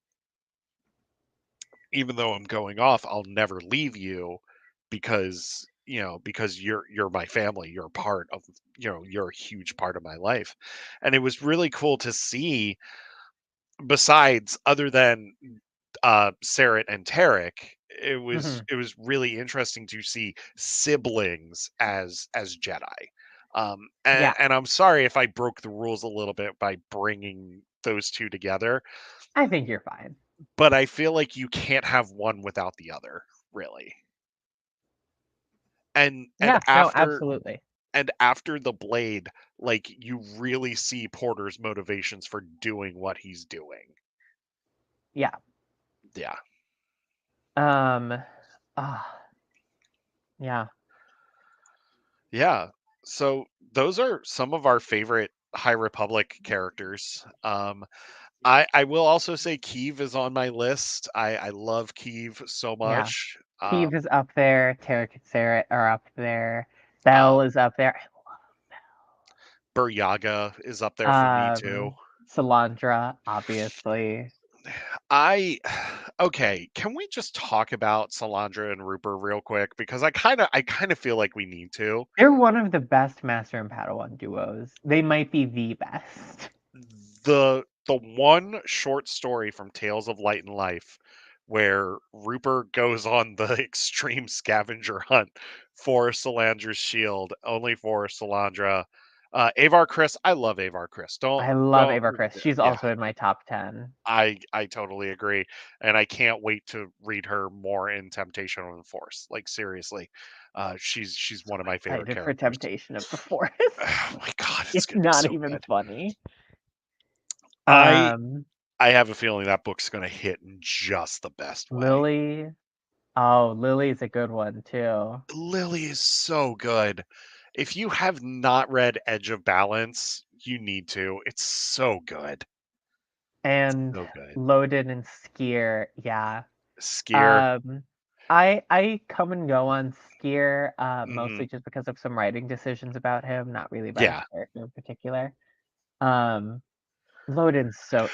even though I'm going off, I'll never leave you because you're my family, you're a part of, you're a huge part of my life. And it was really cool to see, besides other than Sarah and Tarek, Hmm. it was really interesting to see siblings as Jedi. Yeah. And I'm sorry if I broke the rules a little bit by bringing those two together, I think you're fine. but I feel like you can't have one without the other, really. And Yeah. No, after absolutely. and after the Blade, like you really see Porter's motivations for doing what he's doing. Yeah. Yeah. Um. Ah. Yeah. Yeah. So those are some of our favorite High Republic characters. I will also say Keeve is on my list. I love Keeve so Yeah. much. Keeve is up there. Tarek and Sarah are up there. Bell Um, is up there. Buryaga is up there for me too. Um. Salandra, obviously. I okay, can we just talk about Salandra and Rupert real quick because I kind of feel like we need to. They're one of the best Master and Padawan duos. They might be the best. The one short story from Tales of Light and Life where Rupert goes on the extreme scavenger hunt for Salandra's shield, only for Salandra. Avar Chris, I love Avar Chris. I love Don't Ava Chris. She's yeah, also in my top 10. I totally agree, and I can't wait to read her more in Temptation of the Force. Like seriously, she's one of my favorite Excited for characters. Temptation of the Forest. Oh my god, it's It's gonna be not so even good. funny. I Um, I have a feeling that book's gonna hit in just the best way. Lily. Oh, Lily's a good one too. Lily is so good. If you have not read Edge of Balance, you need to. It's so good. And So good. Loden and Skier, yeah. Skier. Um, I come and go on Skier, Hmm. mostly just because of some writing decisions about him, not really about his Yeah. character in particular. Um,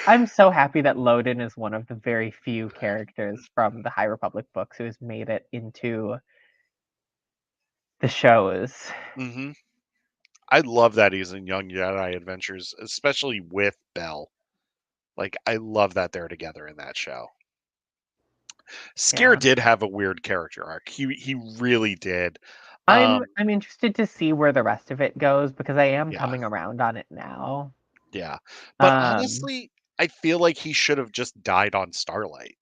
I'm so happy that Loden is one of the very few characters from the High Republic books who has made it into the shows. Hmm. I love that he's in Young Jedi Adventures, especially with Belle. Like, I love that they're together in that show. Skier Yeah. did have a weird character arc. He really did. I'm Um, I'm interested to see where the rest of it goes because I am yeah, coming around on it now. yeah. But Um, honestly, I feel like he should have just died on Starlight.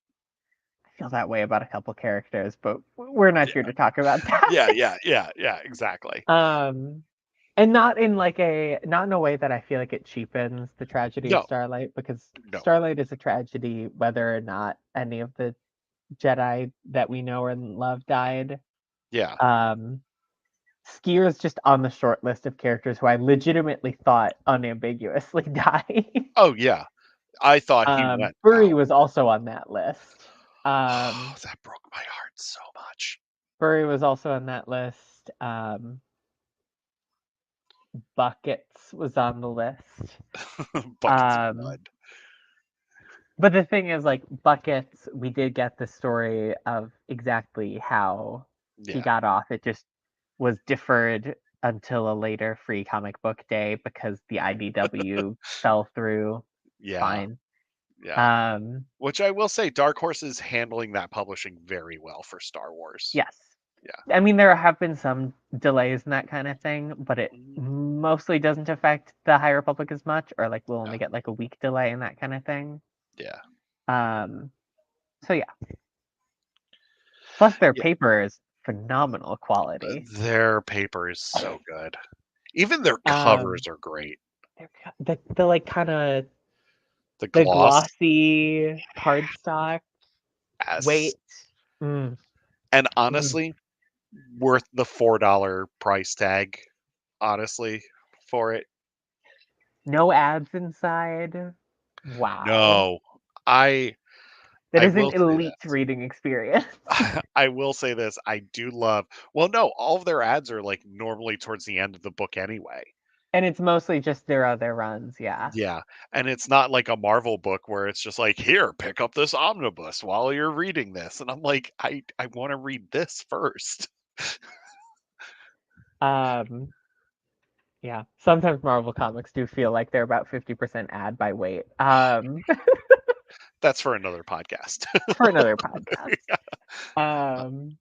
I feel that way about a couple characters, but we're not Yeah, here to talk about that. yeah, exactly. Um, and not in a way that I feel like it cheapens the tragedy of No, Starlight because no, Starlight is a tragedy whether or not any of the Jedi that we know and love died. yeah. Um, Skier is just on the short list of characters who I legitimately thought unambiguously died. Oh, yeah. I thought he went Furry out. was also on that list. Um, That broke my heart so much. Furry was also on that list. Buckets was on the list. Buckets of Um, blood. but the thing is, like Buckets, we did get the story of exactly how he Yeah. got off. It just was deferred until a later free comic book day because the IDW fell through. It's Yeah. fine. Yeah. Um, Which I will say, Dark Horse is handling that publishing very well for Star Wars. yes. Yeah. I mean, there have been some delays and that kind of thing, but it Mhm. mostly doesn't affect the High Republic as much, or like we'll Yeah. only get like a week delay and that kind of thing. Yeah. Um, so yeah. Plus, their Yeah. paper is phenomenal quality. Their paper is so good. Even their Um, covers are great. the like kind of The the gloss, glossy cardstock yes. weight. Mm, And mm. honestly, worth the $4 price tag, honestly, for it. No ads inside. Wow, No. I that I is an will say elite this. reading experience. I will say this, I do love well, no, all of their ads are, like, normally towards the end of the book anyway. And it's mostly just their other runs, yeah. Yeah, and it's not like a Marvel book where it's just like, "Here, pick up this omnibus while you're reading this," and I'm like, "I wanna read this first." Um, yeah. Sometimes Marvel comics do feel like they're about 50% ad by weight. That's for another podcast. For another podcast. Yeah, Um,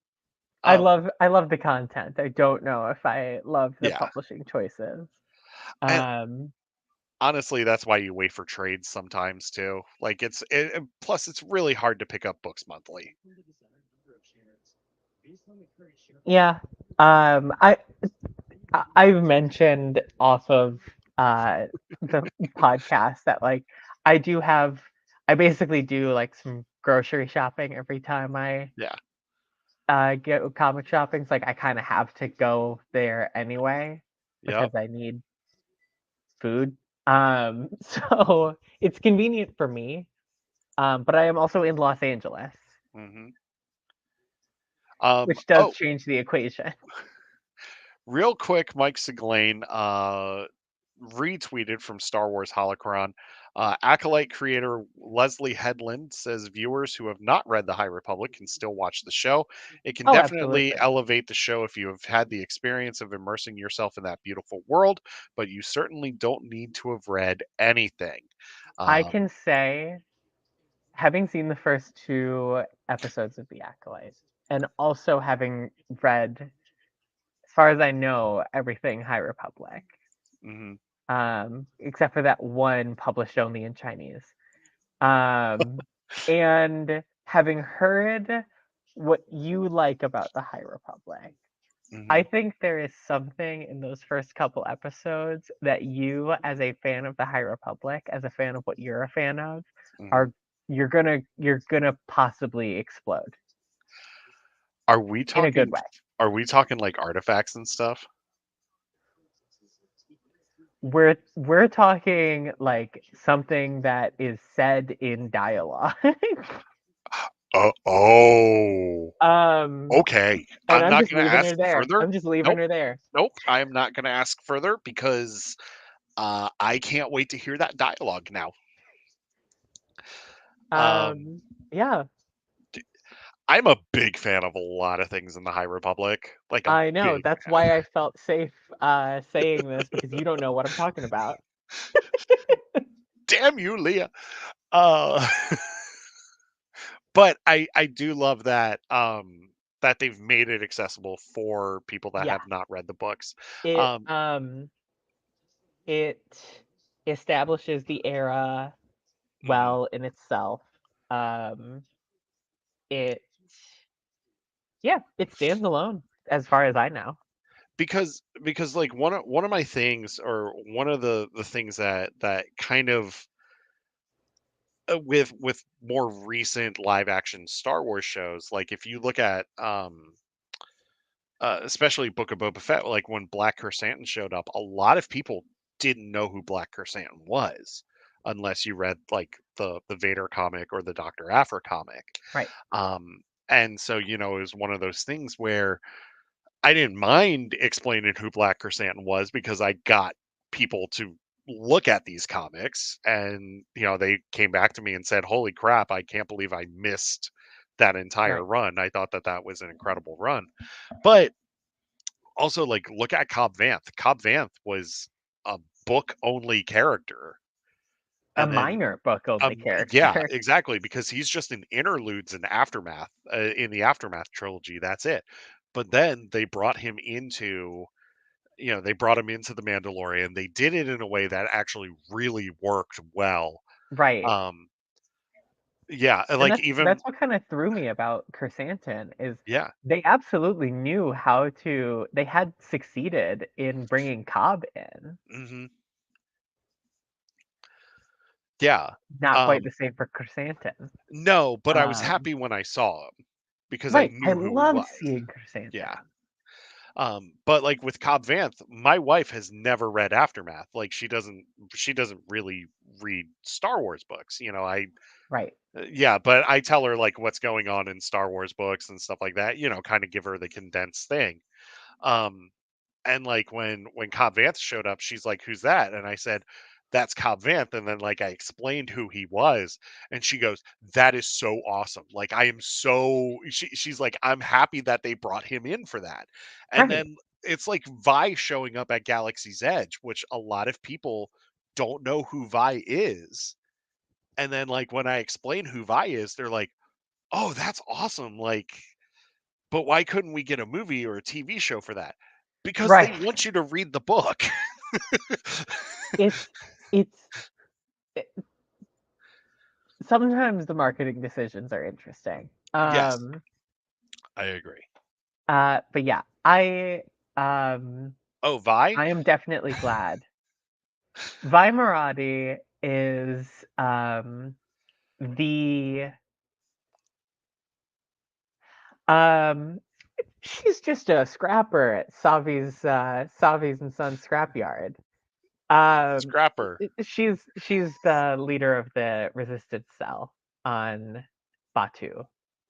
um, I love the content. I don't know if I love the yeah, publishing choices. and Um, honestly, that's why you wait for trades sometimes too. Like, plus it's really hard to pick up books monthly. yeah. I've mentioned off of the podcast that like I do have I basically do like some grocery shopping every time I Yeah, get comic shopping. So like I kind of have to go there anyway yep, because I need food. So it's convenient for me. But I am also in Los Angeles, mhm. which does Oh, change the equation. real quick, Mike Seglain, retweeted from Star Wars Holocron. Acolyte creator Leslie Headland says viewers who have not read The High Republic can still watch the show. It can Oh, definitely absolutely. elevate the show if you have had the experience of immersing yourself in that beautiful world, but you certainly don't need to have read anything. I Um, can say, having seen the first two episodes of The Acolyte, and also having read, as far as I know, everything High Republic. Hmm. except for that one published only in Chinese. Um, and having heard what you like about the High Republic, I Hmm. think there is something in those first couple episodes that you, as a fan of the High Republic, as a fan of what you're a fan of, Hmm. are you're gonna possibly explode Are we in a good talking? way. Are we talking like artifacts and stuff? We're talking like something that is said in dialogue. Oh, um, okay. and I'm I'm not just going to leaving ask her there. further. I'm just leaving Nope. her there. Nope. I am not going to ask further because I can't wait to hear that dialogue now. Um, Um, yeah, I'm a big fan of a lot of things in the High Republic. Like a I know. big That's fan. why I felt safe saying this because you don't know what I'm talking about. Damn you, Leah. Uh, but I do love that that they've made it accessible for people that Yeah, have not read the books. it Um, it establishes the era mhm. well in itself. Um, it yeah, it stands alone as far as I know. Because like one of my things, or one of the things that kind of with more recent live action Star Wars shows, like if you look at especially Book of Boba Fett, like when Black Krrsantan showed up, a lot of people didn't know who Black Krrsantan was unless you read like the Vader comic or the Dr. Aphra comic. Right, Um, and so it was one of those things where I didn't mind explaining who Black Krrsantan was because I got people to look at these comics, and they came back to me and said, "Holy crap, I can't believe I missed that entire right. run. I thought that was an incredible run." But also, like, look at Cobb Vanth. Cobb Vanth was a book only character. A And then minor book only yeah, character. exactly, because he's just in interludes and aftermath, in the Aftermath trilogy. That's it. But then they brought him into they brought him into the Mandalorian. They did it in a way that actually really worked well. Right. Um, yeah, And like even that's what kind of threw me about Chrysanthemum is yeah, they absolutely knew how to they had succeeded in bringing Cobb in. hmm yeah. Not quite Um, the same for Chrysanthemum. no, but I was Um, happy when I saw him because I right. I knew who he loved was. seeing Yeah. Chrysanthemum. But like with Cobb Vanth, my wife has never read Aftermath. Like she doesn't really read Star Wars books. Right. Yeah, but I tell her like what's going on in Star Wars books and stuff like that. Kind of give her the condensed thing. Um, and like when Cobb Vanth showed up, she's like, "Who's that?" And I said, "That's Cobb Vanth." And then like I explained who he was, and she goes, "That is so awesome! Like I am so." She's like, "I'm happy that they brought him in for that." And Right. then it's like Vi showing up at Galaxy's Edge, which a lot of people don't know who Vi is. And then like when I explain who Vi is, they're like, "Oh, that's awesome!" Like, but why couldn't we get a movie or a TV show for that? Because they Right. want you to read the book. It's it's it, sometimes the marketing decisions are interesting. Yes, I agree. But yeah, um Oh, Vi? I am definitely glad. Vi Maradi is the um she's just a scrapper at Savi's and Son scrapyard. Um Scrapper. she's the leader of the resistance cell on Batu.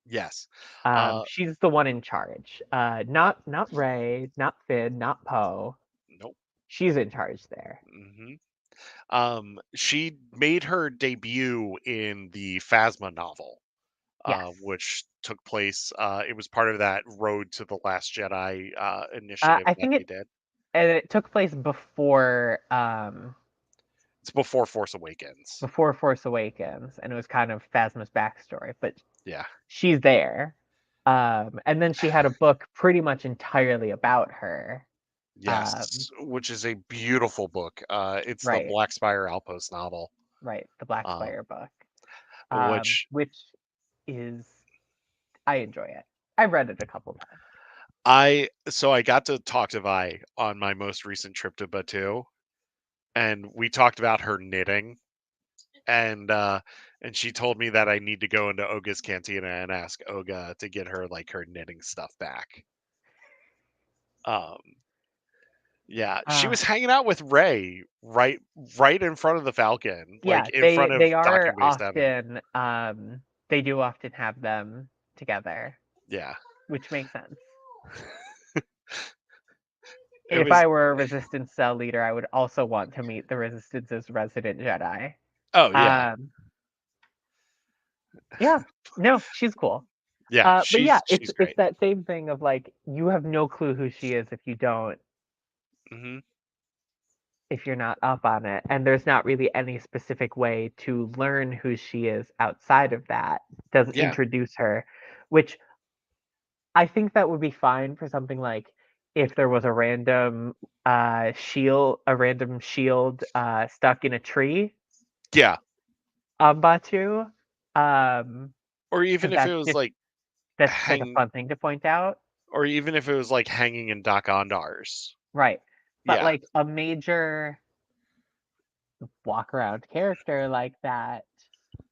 Yes. Uh, She's the one in charge. Not Ray, not Finn, not Poe. nope. She's in charge there. Mhm. She made her debut in the Phasma novel, Yes. which took place, it was part of that Road to the Last Jedi, initiative I that think they did. it took place It's before Force Awakens. before Force Awakens, and it was kind of Phasma's backstory, but Yeah. she's there. And then she had a book pretty much entirely about her. Yes, which is a beautiful book. It's the Right, Black Spire Outpost novel, right, the Black um, Spire book, which which is I enjoy it. I've read it a couple times. I got to talk to Vi on my most recent trip to Batu, and we talked about her knitting, and uh, and she told me that I need to go into Oga's cantina and ask Oga to get her like her knitting stuff back. Um, yeah, she Uh, was hanging out with Ray right in front of the Falcon, like yeah, in they front of they are Docking Bay 7. often they do often have them together, Yeah, which makes sense. it If was. I were a Resistance cell leader, I would also want to meet the Resistance's resident Jedi. Oh yeah, Um, yeah, no, she's cool. yeah. But yeah, it's She's it's great. that same thing of like you have no clue who she is Hmm. if you're not up on it, and there's not really any specific way to learn who she is outside of that. Doesn't Yeah, introduce her, which I think that would be fine for something like if there was a random shield stuck in a tree yeah. on Batu. Um, Or even because if it was like that's just like a hang, fun thing to point out. or even if it was like hanging in Doc Ondars. Right. But Yeah, like a major walk around character like that,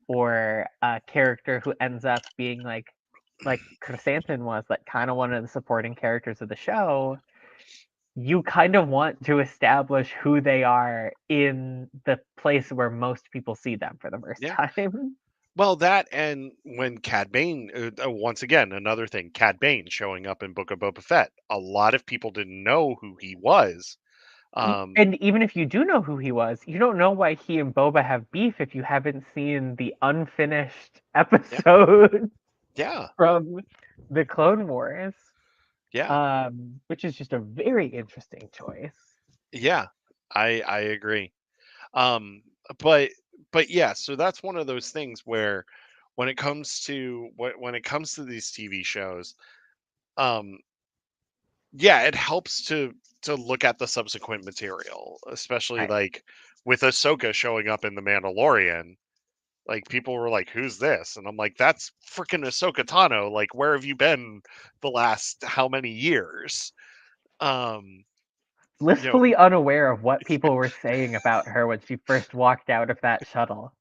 or a character who ends up being like Chrysanthemum was like kind of one of the supporting characters of the show, you kind of want to establish who they are in the place where most people see them for the first yeah. time. Well, that and when Cad Bane, once again, another thing, Cad Bane showing up in Book of Boba Fett. A lot of people didn't know who he was. Um, And even if you do know who he was, you don't know why he and Boba have beef if you haven't seen the unfinished yeah, episode yeah, from the Clone Wars, yeah, which is just a very interesting choice. yeah. I agree. Um, but yeah, so that's one of those things where when it comes to these TV shows, um, yeah, it helps to look at the subsequent material, especially Right. like with Ahsoka showing up in The Mandalorian. Like people were like, "Who's this?" And I'm like, "That's freaking Ahsoka Tano. Like, where have you been the last how many years?" Um, you know, Blissfully unaware of what people were saying about her when she first walked out of that shuttle.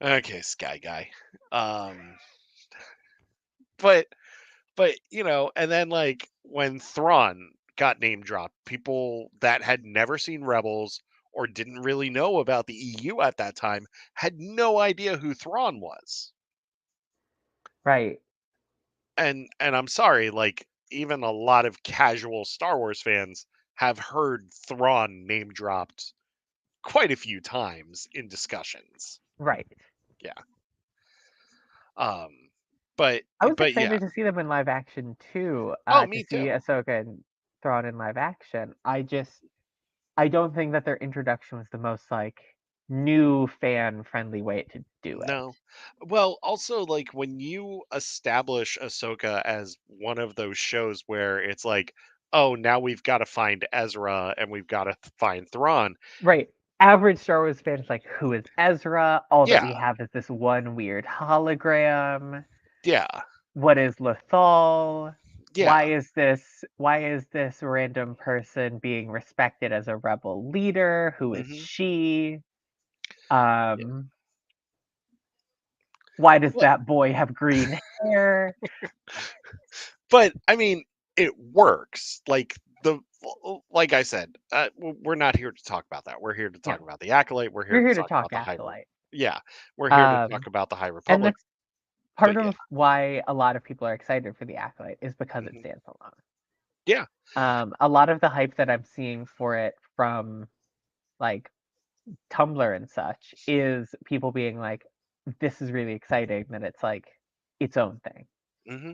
okay, Sky Guy. Um, but and then like when Thrawn got name dropped, people that had never seen Rebels or didn't really know about the EU at that time had no idea who Thrawn was. Right. And I'm sorry, like even a lot of casual Star Wars fans have heard Thrawn name dropped quite a few times in discussions. Right. Yeah. Um but I was yeah. excited to see them in live action too, Oh, to me see too. Ahsoka and Thrawn in live action. I don't think that their introduction was the most like new fan friendly way to do it. No. Well, also like when you establish Ahsoka as one of those shows where it's like, oh, now we've got to find Ezra and we've got to find Thrawn. Right. Average Star Wars fan is like, who is Ezra? All that we Yeah. have is this one weird hologram. Yeah. What is Lothal? Yeah. Why is this random person being respected as a rebel leader? Who is Hmm. she? Yeah. Um, why does But that boy have green hair? I mean, it works. Like I said, we're not here to talk about that. We're here to talk No, about the Acolyte. We're here we're to here to talk talk about the High. Acolyte. Yeah, we're here to Um, talk about the High and Republic. that's part But yeah. of why a lot of people are excited for the Acolyte is because it Hmm. stands alone. Yeah. A lot of the hype that I'm seeing for it from like Tumblr and such is people being like, "This is really exciting." That it's like its own thing. Hmm.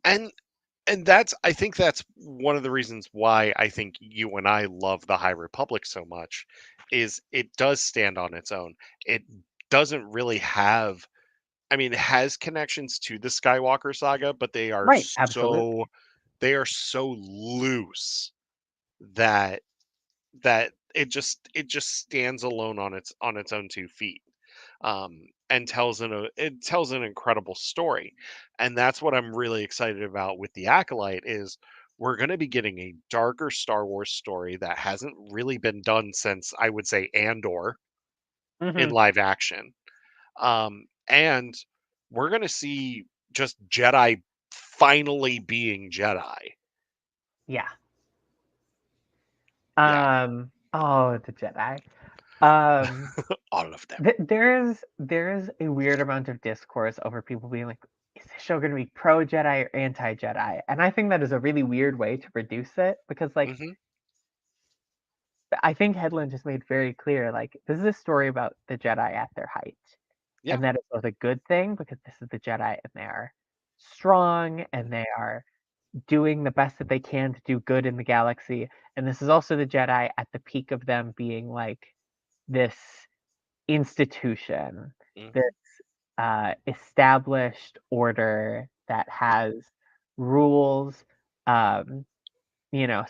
And that's I think that's one of the reasons why I think you and I love the High Republic so much is it does stand on its own. It doesn't really have I mean, it has connections to the Skywalker saga, but Right. Absolutely. they are so loose. that it just stands alone on its own 2 feet, and it tells an incredible story, and that's what I'm really excited about with the Acolyte is we're going to be getting a darker Star Wars story that hasn't really been done since I would say Andor in Hmm. live action, and we're going to see just Jedi finally being Jedi. Yeah. Yeah, Oh, the Jedi. Um, all of them. there's a weird amount of discourse over people being like, is this show going to be pro Jedi or anti Jedi? And I think that is a really weird way to reduce it because, like, Hmm. I think Headland just made very clear, like, this is a story about the Jedi at their height, Yeah. and that is both a good thing because this is the Jedi and they are strong and Mhm. they are doing the best that they can to do good in the galaxy, and this is also the Jedi at the peak of them being like this institution, this Mhm. established order that has rules. Um, you know,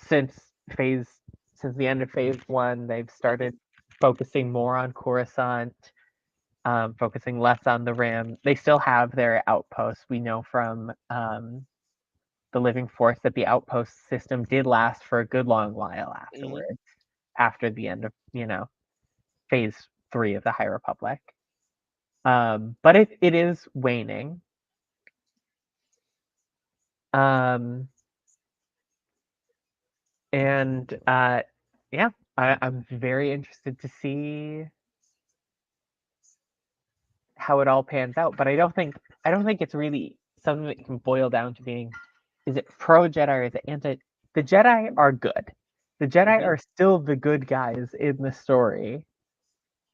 phase since the end of phase 1, they've Mhm. started focusing more on Coruscant, focusing less on the Rim. They still have their outposts. We know from the Living Force that the outpost system did last for a good long while Mhm. afterwards, after the end of phase 3 of the High Republic. But it is waning. Um, and yeah, I'm very interested to see how it all pans out. But I don't think it's really something that can boil down to being, is it pro Jedi or is it anti? The Jedi are good. The Jedi Mhm. are still the good guys in the story,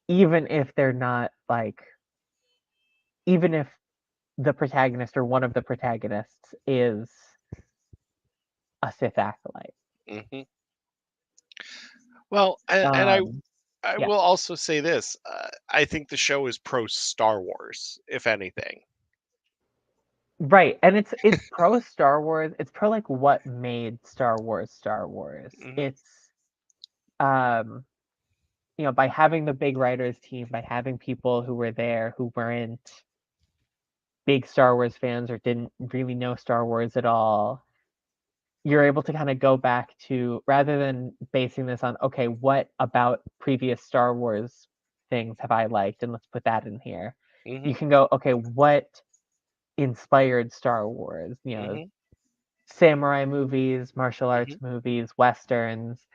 even if they're not like, even if the protagonist or one of the protagonists is a Sith acolyte. Mhm. Well, and Um, I yeah, will also say this, I think the show is pro Star Wars, if anything. right. And it's pro Star Wars. It's pro like what made Star Wars Star Wars. Mhm. It's um by having the big writers team, by having people who were there who weren't big Star Wars fans or didn't really know Star Wars at all, you're able to kind of go back to, rather than basing this on, okay, what about previous Star Wars things have I liked and let's put that in here. You Mhm. can go, okay, what inspired Star Wars? Mhm. Samurai movies, martial arts Mhm. movies, westerns,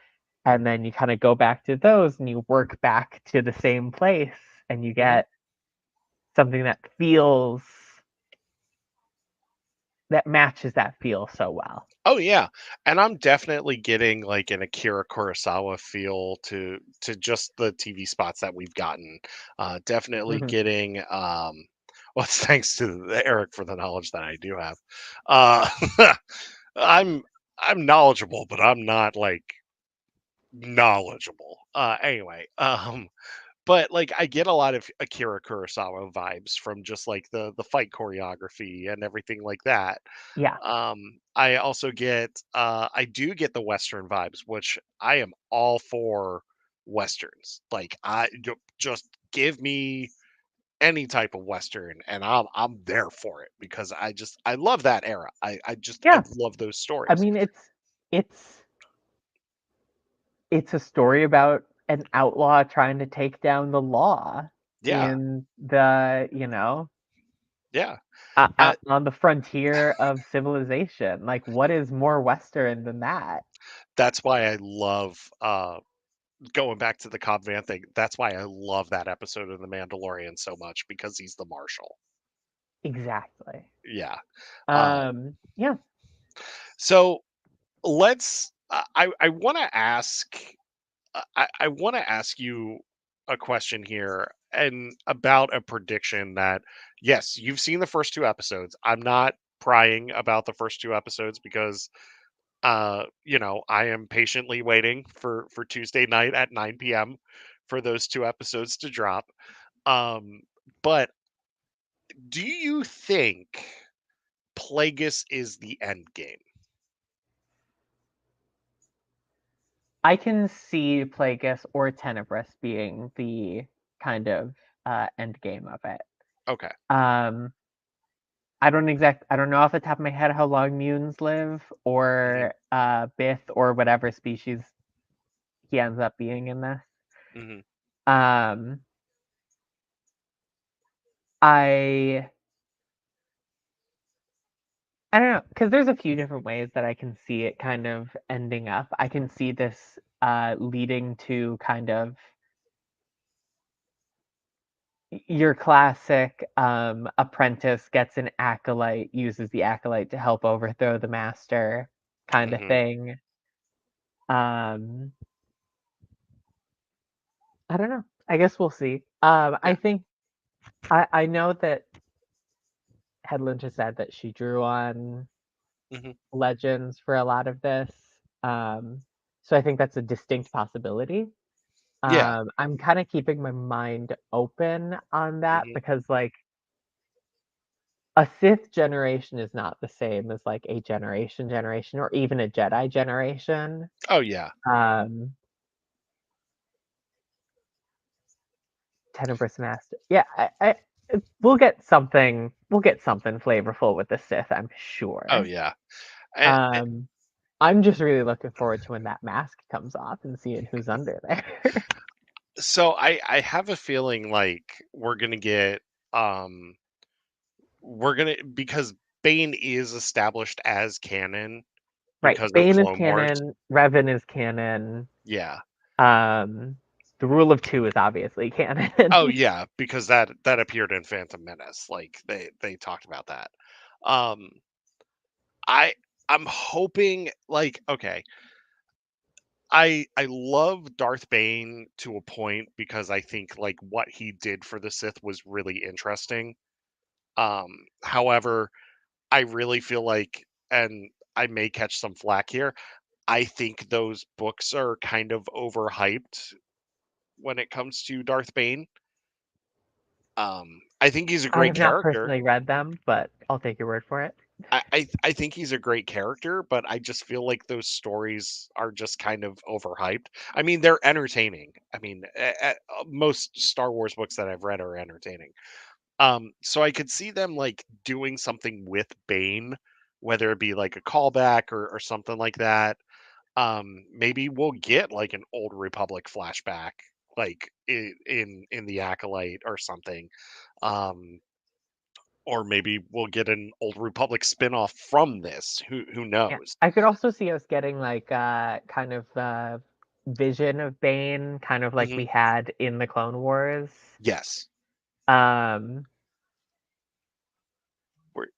and then you kind of go back to those and you work back to the same place and you Mhm. get something that matches that feel so well. Oh yeah, and I'm definitely getting like an Akira Kurosawa feel to just the TV spots that we've gotten. Definitely Hmm. getting well, it's thanks to Eric for the knowledge that I do have. Uh, I'm I'm knowledgeable, but I'm not like knowledgeable. Anyway, but like I get a lot of Akira Kurosawa vibes from just like the fight choreography and everything like that. Yeah, I also get I do get the Western vibes, which I am all for Westerns. Like just give me any type of Western and I'm there for it because I love that era. I yeah. love those I stories. mean, it's it's a story about an outlaw trying to take down the law Yeah. in the Yeah. Uh, out on the frontier of civilization. Like, what is more Western than that? that's why I love going back to the Cobb Van thing. That's why I love that episode of The Mandalorian so much because he's the marshal. Exactly. Yeah. Yeah, So let's I want to ask I want to ask you a question here and about a prediction that yes, you've seen the first 2 episodes. I'm not prying about the first 2 episodes because I am patiently waiting for Tuesday night at 9 p.m. for those 2 episodes to drop. Um but do you think Plagueis is the end game? I can see Plagueis or Tenebris being the kind of end game of it. Okay. Um, I don't know off the top of my head how long Munes live, Hmm. or Bith, or whatever species he ends up being in this. Hmm. Um, I I don't know, because there's a few different ways that I can see it kind of ending up. I can see this leading to kind of your classic apprentice gets an acolyte, uses the acolyte to help overthrow the master kind of Hmm. thing. Um, I don't know. I guess we'll see. Yeah. I think I know that Headland has said that she drew on Hmm. legends for a lot of this. Um, so I think that's a distinct possibility. Yeah. I'm kind of keeping my mind open on that Hmm. because, like, a Sith generation is not the same as like a generation or even a Jedi generation. Oh yeah. Um, Tenebrous Master. Yeah, we'll get something flavorful with the Sith, I'm Oh sure. yeah. Um, I'm just really looking forward to when that mask comes off and seeing who's under there. So I have a feeling like um we're gonna because Bane is established as canon Right, because of Bane is Clone Wars. canon, Revan is canon. Yeah. Um, the Rule of Two is obviously canon. Oh yeah, because that appeared in Phantom Menace. Like they talked about that. Um I I'm hoping like okay, I love Darth Bane to a point because I think like what he did for the Sith was really interesting. However, I really feel like, and I may catch some flack here, I think those books are kind of overhyped when it comes to Darth Bane. I think he's a I great have not character. personally read them, but I'll take your word for it. I think he's a great character, but I just feel like those stories are just kind of overhyped. I mean, they're entertaining. I mean, most Star Wars books that I've read are entertaining. So I could see them like doing something with Bane, whether it be like a callback or something like that. Maybe we'll get like an old Republic flashback, like in the Acolyte or something. Um, or maybe we'll get an old Republic spin-off from this. Who Yeah, knows? I could also see us getting like kind of vision of Bane, kind of like Hmm. we had in the Clone Wars. Yes, Um,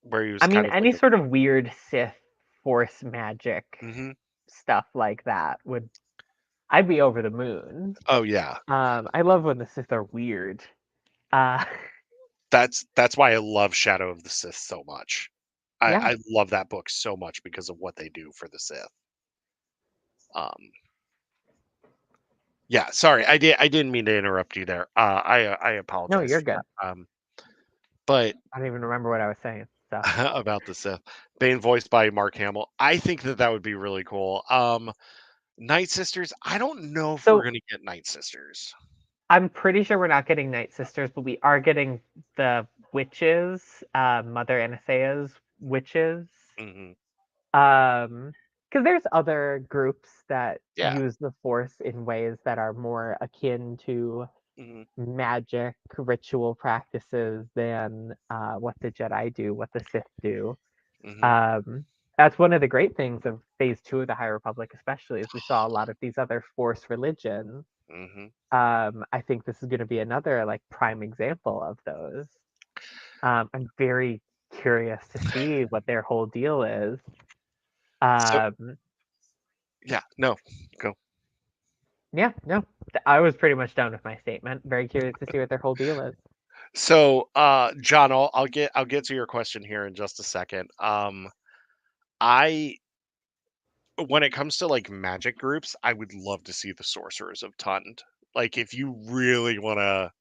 where he was I mean, kind of like any a. sort of weird Sith Force magic Hmm. stuff like that would I'd be over the moon. Oh yeah, I love when the Sith are weird. Uh, that's why I love Shadow of the Sith so much. yeah, I love that book so much because of what they do for the Sith. Um, yeah, sorry, I didn't mean to interrupt you there. I no, apologize you're for good. that. But I don't even remember what I was saying. So, about the Sith, Bane voiced by Mark Hamill, I think that would be really cool. Night Sisters, I don't know if we're so gonna get Night Sisters. I'm pretty sure we're not getting Night Sisters, but we are getting the witches, Mother Anastaea's witches. Hmm. Um, because there's other groups that Yeah. use the Force in ways that are more akin to Hmm. magic ritual practices than what the Jedi do, what the Sith do. Hmm. Um, that's one of the great things of Phase Two of the High Republic, especially, is we saw a lot of these other Force religions. Hmm. I think this is going to be another like prime example of those. I'm very curious to see what their whole deal is. So Um, yeah, no, go. yeah, no, I was pretty much done with my statement. Very curious to see what their whole deal is. So, John, I'll get to your question here in just a second. I when it comes to like magic groups, I would love to see the Sorcerers of Tund. Like, if you really want to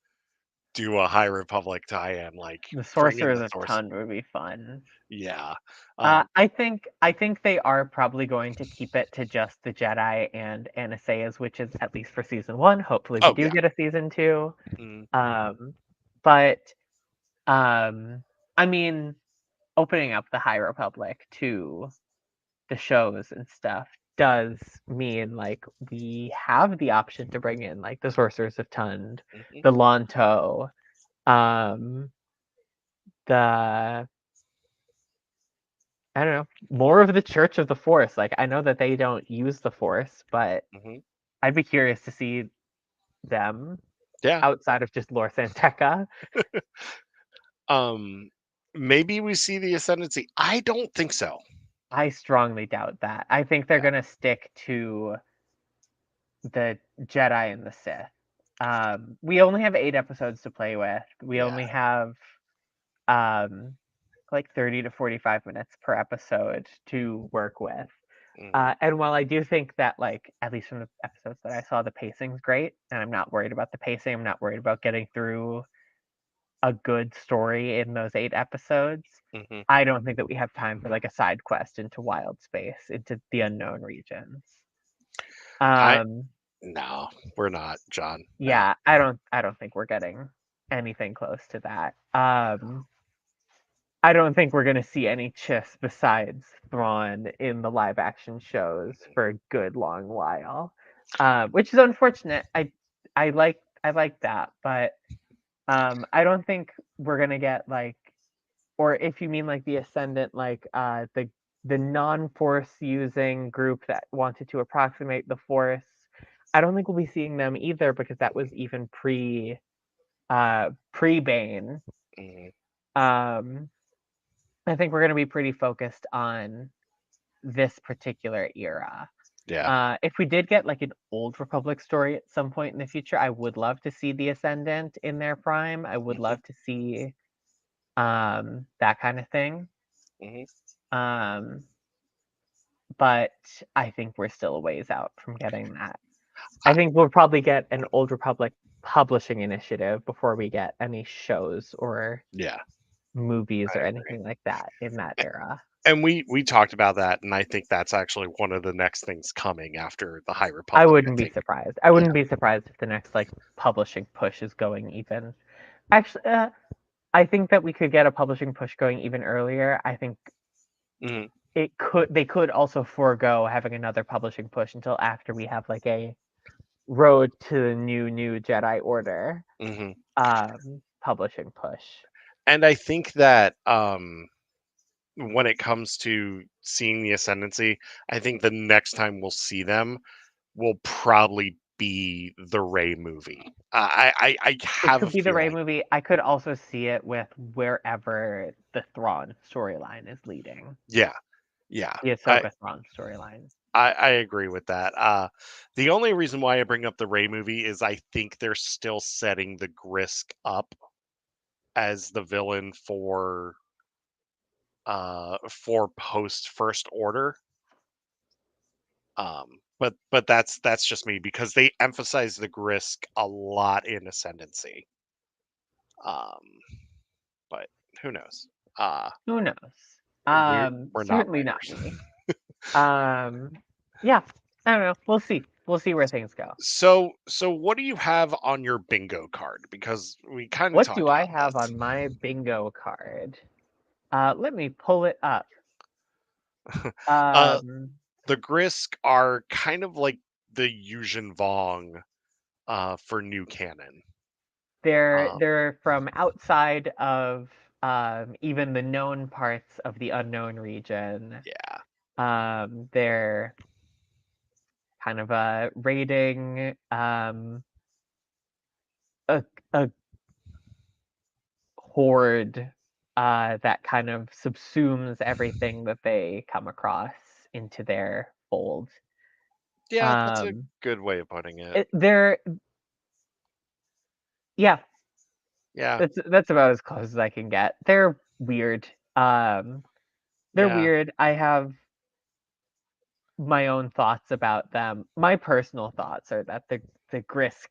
do a High Republic tie-in, like The bring in Sorcerers the of source. Tund would be fun. Yeah. I think they are probably going to keep it to just the Jedi and Anasaya's witches, at least for season one. Hopefully, we Oh do yeah. get a season two. Mm, But I mean, opening up the High Republic to the shows and stuff does mean like we have the option to bring in like the Sorcerers of Tund, mhm, the Lonto, um, the I don't know, more of the Church of the Force. Like I know that they don't use the Force, but mhm. I'd be curious to see them Yeah. outside of just Lor Santeca. Um, Maybe we see the ascendancy. I don't think so. I strongly doubt that. I think they're Yeah. gonna stick to the Jedi and the Sith. We only have 8 episodes to play with. We Yeah. only have um, like 30 to 45 minutes per episode to work with. Mhm, And while I do think that, like, at least from the episodes that I saw, the pacing's great, and I'm not worried about the pacing, I'm not worried about getting through a good story in those 8 episodes. mhm. I don't think that we have time for like a side quest into wild space, into the unknown regions. I Um, No, we're not, John. No. yeah, I don't think we're getting anything close to that. I don't think we're gonna see any Chiss besides Thrawn in the live action shows for a good long while, which is unfortunate. I like that, but I don't think we're gonna get like, or if you mean like the Ascendant, like the non-Force using group that wanted to approximate the Force. I don't think we'll be seeing them either because that was even pre Bane. Mhm. Um, I think we're going to be pretty focused on this particular era. Yeah. If we did get like an old Republic story at some point in the future, I would love to see the Ascendant in their prime. I would Mhm, love to see that kind of thing. mhm. Um, but I think we're still a ways out from getting that. I think we'll probably get an Old Republic publishing initiative before we get any shows or Yeah, movies I or agree. anything like that in that era. And we talked about that, and I think that's actually one of the next things coming after the High I Republic, I wouldn't be think. surprised. I Yeah. wouldn't be surprised if the next like publishing push is going even. Actually, I think that we could get a publishing push going even earlier. I think Mhm, they could also forego having another publishing push until after we have like a road to the new Jedi Order mhm. publishing push. And I think that, when it comes to seeing the Ascendancy, I think the next time we'll see them will probably be the Rey movie. I It have a could be the Rey feeling. movie. I could also see it with wherever the Thrawn storyline is leading. Yeah, yeah. The I Ahsoka Thrawn storyline. I agree with that. The only reason why I bring up the Ray movie is I think they're still setting the Grisk up as the villain for post First Order. But that's just me because they emphasize the Grisk a lot in Ascendancy. Um, but who knows? Uh, Who knows? we're not Certainly not writers. me. Um, yeah, I don't know. We'll see. We'll see where things go. So what do you have on your bingo card? Because we kind of What do talked I about have this. on my bingo card? Let me pull it up. uh, Um, the Grisk are kind of like the Yuzhen Vong for new canon. Um, they're from outside of even the known parts of the unknown region. yeah, They're kind of raiding a, a horde that kind of subsumes everything that they come across into their fold. yeah, that's a Um, good way of putting it. they're yeah, Yeah, that's about as close as I can get. They're weird. Um, they're yeah, weird. I have my own thoughts about them. My personal thoughts are that the Grisk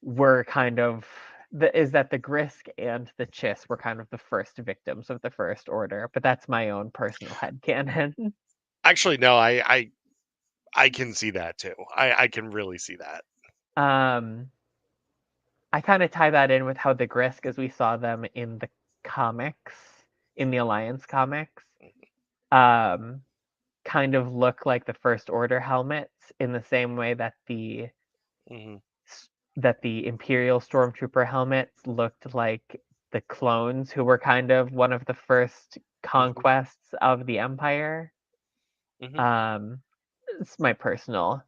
were kind of is that the Grisk and the Chiss were kind of the first victims of the First Order, but that's my own personal headcanon. Actually, no, I can see that too. I can really see that. um, I kind of tie that in with how the Grisk, as we saw them in the comics, in the Alliance comics, um, kind of look like the First Order helmets in the same way that Hmm. the Imperial Stormtrooper helmets looked like the clones who were kind of one of the first Hmm. conquests of the Empire. Hmm. Um, it's my personal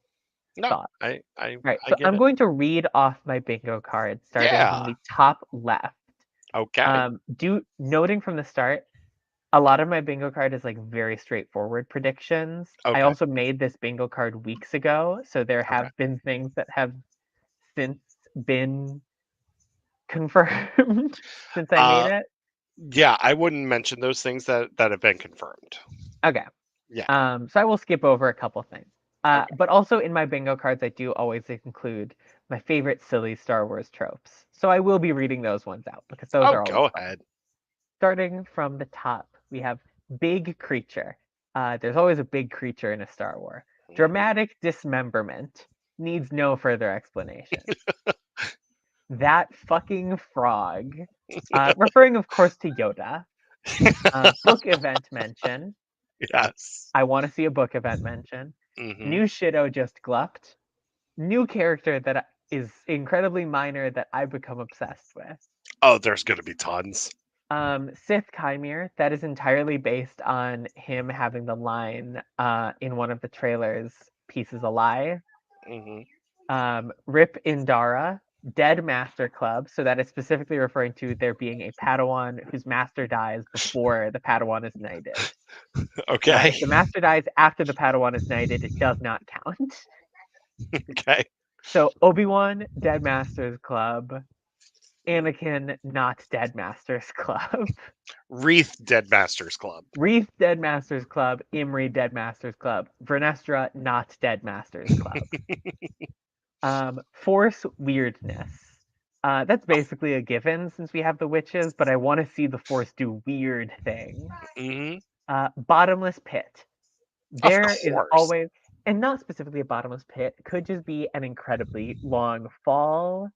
No, thought. Right, I so get I'm it. going to read off my bingo card starting from Yeah. the top left. Okay. Noting from the start, a lot of my bingo card is like very straightforward predictions. I Okay. also made this bingo card weeks ago, so there Okay. have been things that have since been confirmed since I made Uh, it. yeah, I wouldn't mention those things that have been confirmed. Okay. Yeah. So I will skip over a couple things. Okay. But also in my bingo cards, I do always include my favorite silly Star Wars tropes. So I will be reading those ones out because those Oh, are always go fun. ahead. Starting from the top, we have big creature. There's always a big creature in a Star Wars. Hmm. Dramatic dismemberment needs no further explanation. That fucking frog. Referring, of course, to Yoda. Book event mention. Yes. I want to see a book event mention. Hmm. New Shido just glupped. New character that is incredibly minor that I become obsessed with. Oh, there's gonna be tons. Sith Chimere, that is entirely based on him having the line in one of the trailers, Peace is a Lie. Hmm. Rip Indara, Dead Master Club, so that is specifically referring to there being a Padawan whose master dies before the Padawan is knighted. Okay. If the master dies after the Padawan is knighted, it does not count. Okay. So Obi-Wan, Dead Masters Club, Anakin, not Dead Masters Club. Wreath Dead Masters Club. Reef, Dead Masters Club. Imri, Dead Masters Club. Vernestra, not Dead Masters Club. Force Weirdness. That's basically a given since we have the witches, but I want to see the Force do weird things. Hmm. Bottomless Pit. Of There is course. always, and not specifically a bottomless pit, could just be an incredibly long fall.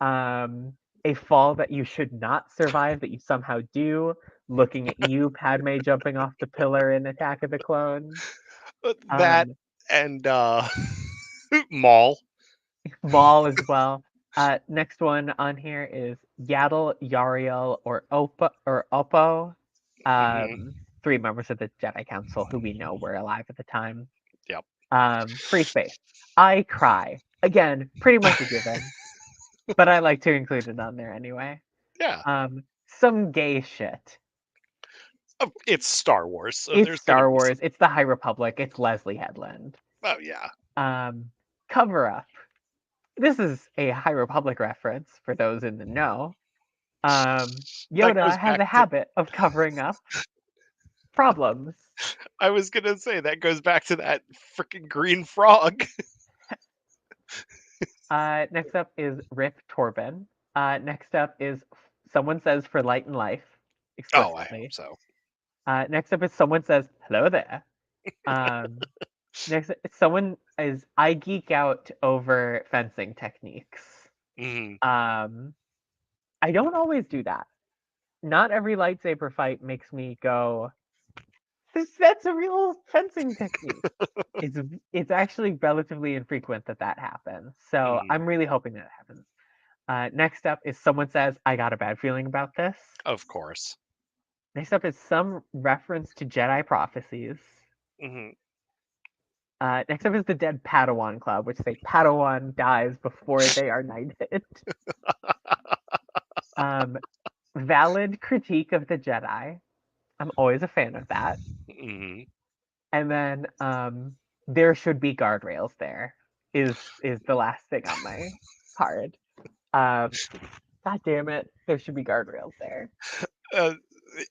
A fall that you should not survive, that you somehow do. Looking at you, Padme jumping off the pillar in Attack of the Clones. That Um, and Maul. Maul as well. Next one on here is Yaddle, Yariel, or Oppo. Hmm. Three members of the Jedi Council who we know were alive at the time. Yep. Free space. I cry. Again, pretty much a given, but I like to include it on there anyway. Yeah. Some gay shit. It's Star Wars, so It's there's gonna Star be some. Wars. It's the High Republic. It's Leslie Headland. Oh yeah. Um, Cover up. This is a High Republic reference for those in the know. That Yoda goes has back a to. habit of covering up problems. I was gonna say that goes back to that freaking green frog. Next up is Rip Torben. Next up is Someone Says for Light and Life, Oh, I hope explicitly. so. Next up is Someone Says Hello There. Um, Next, someone is I geek out over fencing techniques. Hmm. Um, I don't always do that. Not every lightsaber fight makes me go, That's a real fencing technique." It's it's actually relatively infrequent that that happens. So Hmm. I'm really hoping that happens. Next up is Someone Says I got a bad feeling about this. Of course. Next up is some reference to Jedi prophecies. Hmm. Next up is the Dead Padawan Club, which say Padawan dies before they are knighted. Um, Valid critique of the Jedi. I'm always a fan of that. Hmm. And then there should be guardrails there is the last thing on my card. Um, God damn it, there should be guardrails there. Uh,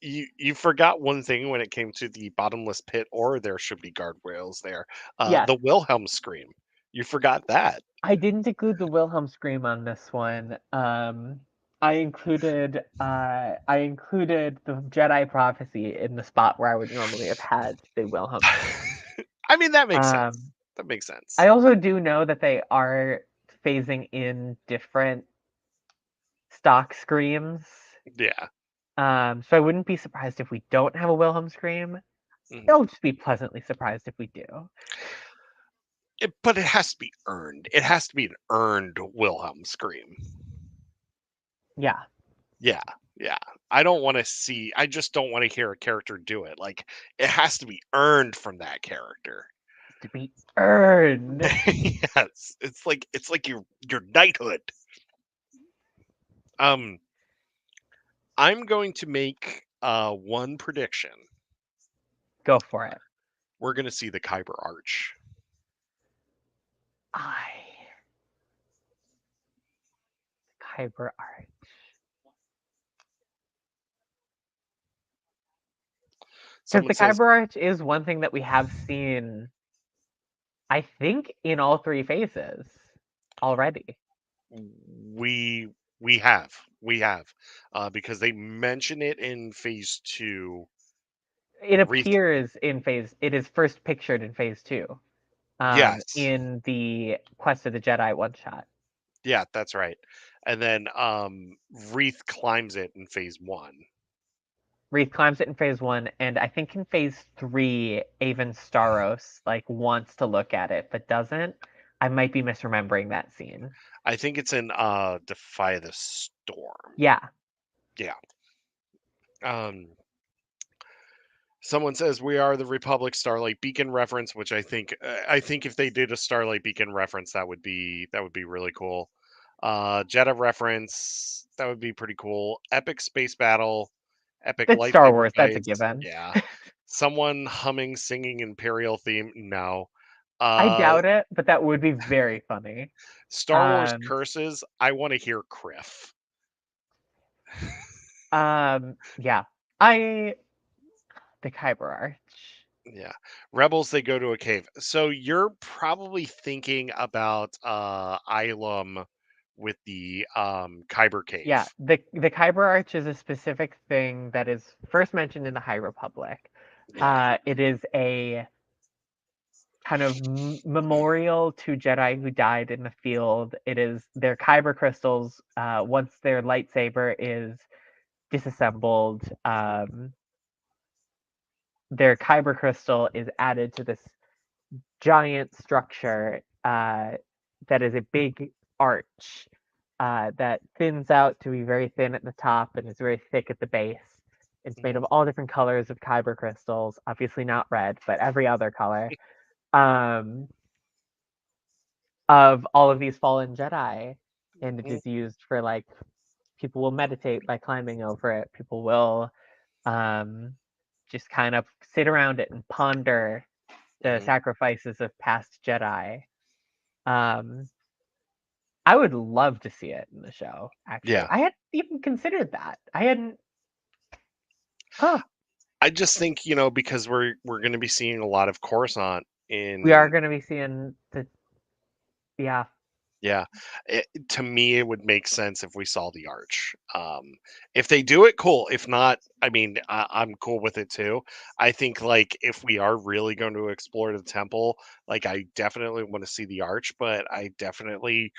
you forgot one thing when it came to the bottomless pit, or there should be guardrails there. Yes, The Wilhelm scream. You forgot that. I didn't include the Wilhelm scream on this one. I included the Jedi prophecy in the spot where I would normally have had the Wilhelm scream. I mean, that makes sense. Um, That makes sense. I also do know that they are phasing in different stock screams. Yeah. So I wouldn't be surprised if we don't have a Wilhelm scream. Mhm. I'll just be pleasantly surprised if we do. But it has to be earned. It has to be an earned Wilhelm scream. Yeah. Yeah, yeah. I just don't want to hear a character do it. Like, it has to be earned from that character. To be earned. Yes. It's like your knighthood. Um, I'm going to make one prediction. Go for it. We're gonna see the Kyber Arch. I Kyber Arch. Because Someone the says Kyber Arch is one thing that we have seen, I think, in all three phases already. we we have because they mention it in phase 2. It Wreath, appears in phase. It is first pictured in phase 2. yes, In the Quest of the Jedi one shot. yeah, that's right. And then Wreath climbs it in phase 1. Wreath climbs it in phase 1, and I think in phase 3, Avon Staros wants to look at it but doesn't. I might be misremembering that scene. I think it's in Defy the Storm. Yeah, Yeah. Um Someone says we are the Republic Starlight Beacon reference, which I think if they did a Starlight Beacon reference, that would be really cool. Jeddah reference, that would be pretty cool. Epic space battle, epic it's Star lightsaber Wars. That's a fights. given. Yeah. Someone humming, singing Imperial theme. No. I Uh, doubt it, but that would be very funny. Star Wars Um, curses. I want to hear Criff. yeah. I the Kyber Arch. Yeah. Rebels, they go to a cave. So you're probably thinking about Ilum with the Kyber Yeah, cave. the Kyber Arch is a specific thing that is first mentioned in the High Republic. Yeah. It is a kind of memorial to Jedi who died in the field. It is their Kyber crystals. Once their lightsaber is disassembled, their Kyber crystal is added to this giant structure that is a big arch that thins out to be very thin at the top and is very thick at the base. It's made Mhm. of all different colors of kyber crystals, obviously not red, but every other color, um, of all of these fallen Jedi. And it Mhm. is used for people will meditate by climbing over it. People will um, just kind of sit around it and ponder the Mhm. sacrifices of past Jedi. Um, I would love to see it in the show. Actually, Yeah. I hadn't even considered that. I hadn't. Huh. I just think, because we're going to be seeing a lot of Coruscant We are in. going to be seeing the. Yeah. Yeah. To me, it would make sense if we saw the arch. If they do it, cool. If not, I mean, I'm cool with it too. I think, like, if we are really going to explore the temple, like, I definitely want to see the arch, but I definitely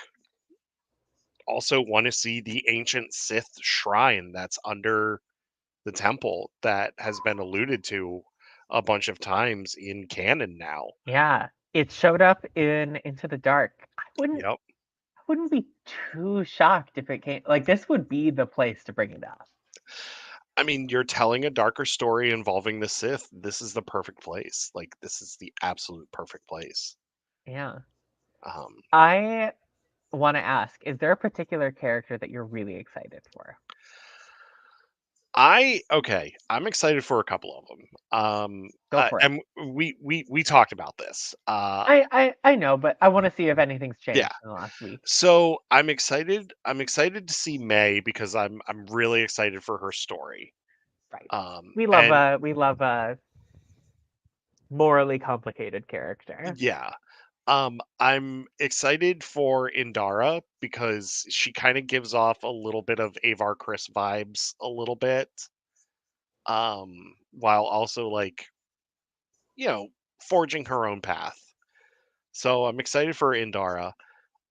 also want to see the ancient Sith shrine that's under the temple that has been alluded to a bunch of times in canon now. Yeah. It showed up in Into the Dark. Yep. I wouldn't be too shocked if it came. This would be the place to bring it up. I mean, you're telling a darker story involving the Sith. This is the perfect place. Like, this is the absolute perfect place. Yeah. Um, I want to ask: is there a particular character that you're really excited for? okay. I'm excited for a couple of them. Go for it. And we talked about this. I know, but I want to see if anything's Yeah. changed in the last week. So I'm excited. I'm excited to see May because I'm really excited for her story. Right. Um, and We love a morally complicated character. yeah. I'm excited for Indara because she kind of gives off a little bit of Avar Chris vibes a little bit. While also like, you know, forging her own path. So I'm excited for Indara.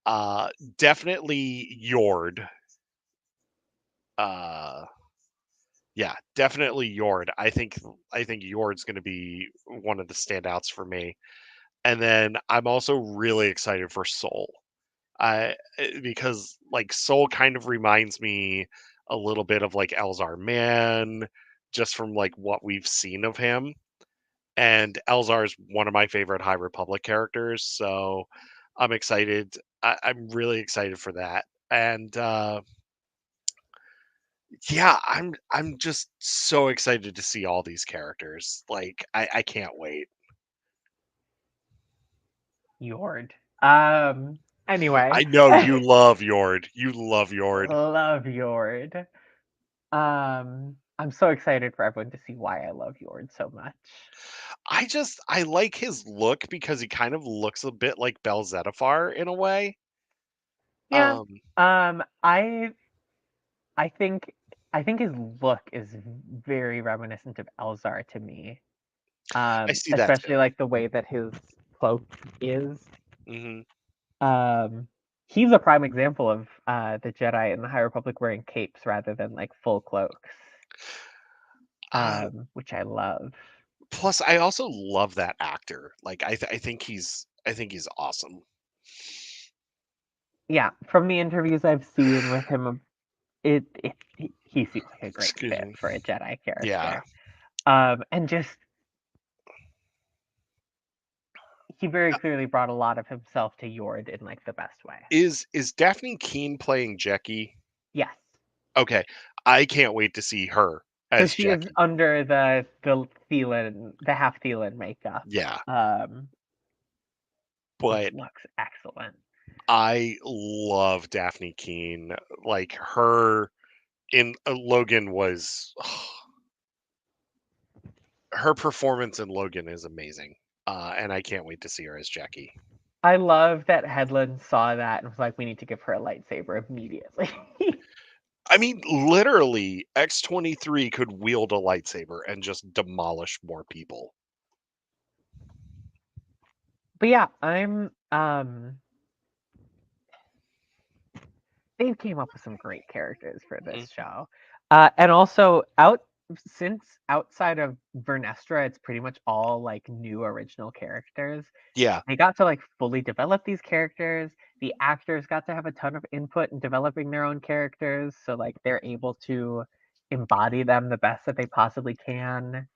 Uh Definitely Yord. Uh yeah, definitely Yord. I think Yord's gonna be one of the standouts for me. And then I'm also really excited for Soul. Because like Soul kind of reminds me a little bit of like Elzar Mann, just from like what we've seen of him. And Elzar is one of my favorite High Republic characters, so I'm excited. I'm really excited for that. And yeah, I'm just so excited to see all these characters. Like I can't wait. Yord. Anyway, I know you love Yord. You love Yord. love Yord. I'm so excited for everyone to see why I love Yord so much. I like his look because he kind of looks a bit like Bel Zettifar in a way. Yeah. Um, Um, I I think I think his look is very reminiscent of Elzar to me. I see that too. Especially like the way that his cloak is. Hmm. Um, he's a prime example of the Jedi in the High Republic wearing capes rather than like full cloaks, Uh, which I love. Plus, I also love that actor. Like, I think he's awesome. Yeah, from the interviews I've seen with him, he seems like a great Excuse fit me. for a Jedi Yeah, character. And just he very clearly brought a lot of himself to Yord in like the best way. is Daphne Keene playing Jackie? Yes. Okay, I can't wait to see her So as she is Jackie. under the half Thelan makeup, Yeah, um, which but looks excellent. I love Daphne Keene. Like her in Logan was her performance in Logan is amazing. And I can't wait to see her as Jackie. I love that Headland saw that and was like, "We need to give her a lightsaber immediately." I mean, literally, X-23 could wield a lightsaber and just demolish more people. But yeah, they came up with some great characters for this Mhm. show. And also since outside of Vernestra, it's pretty much all like new original characters. Yeah. They got to like fully develop these characters. The actors got to have a ton of input in developing their own characters, so like they're able to embody them the best that they possibly can.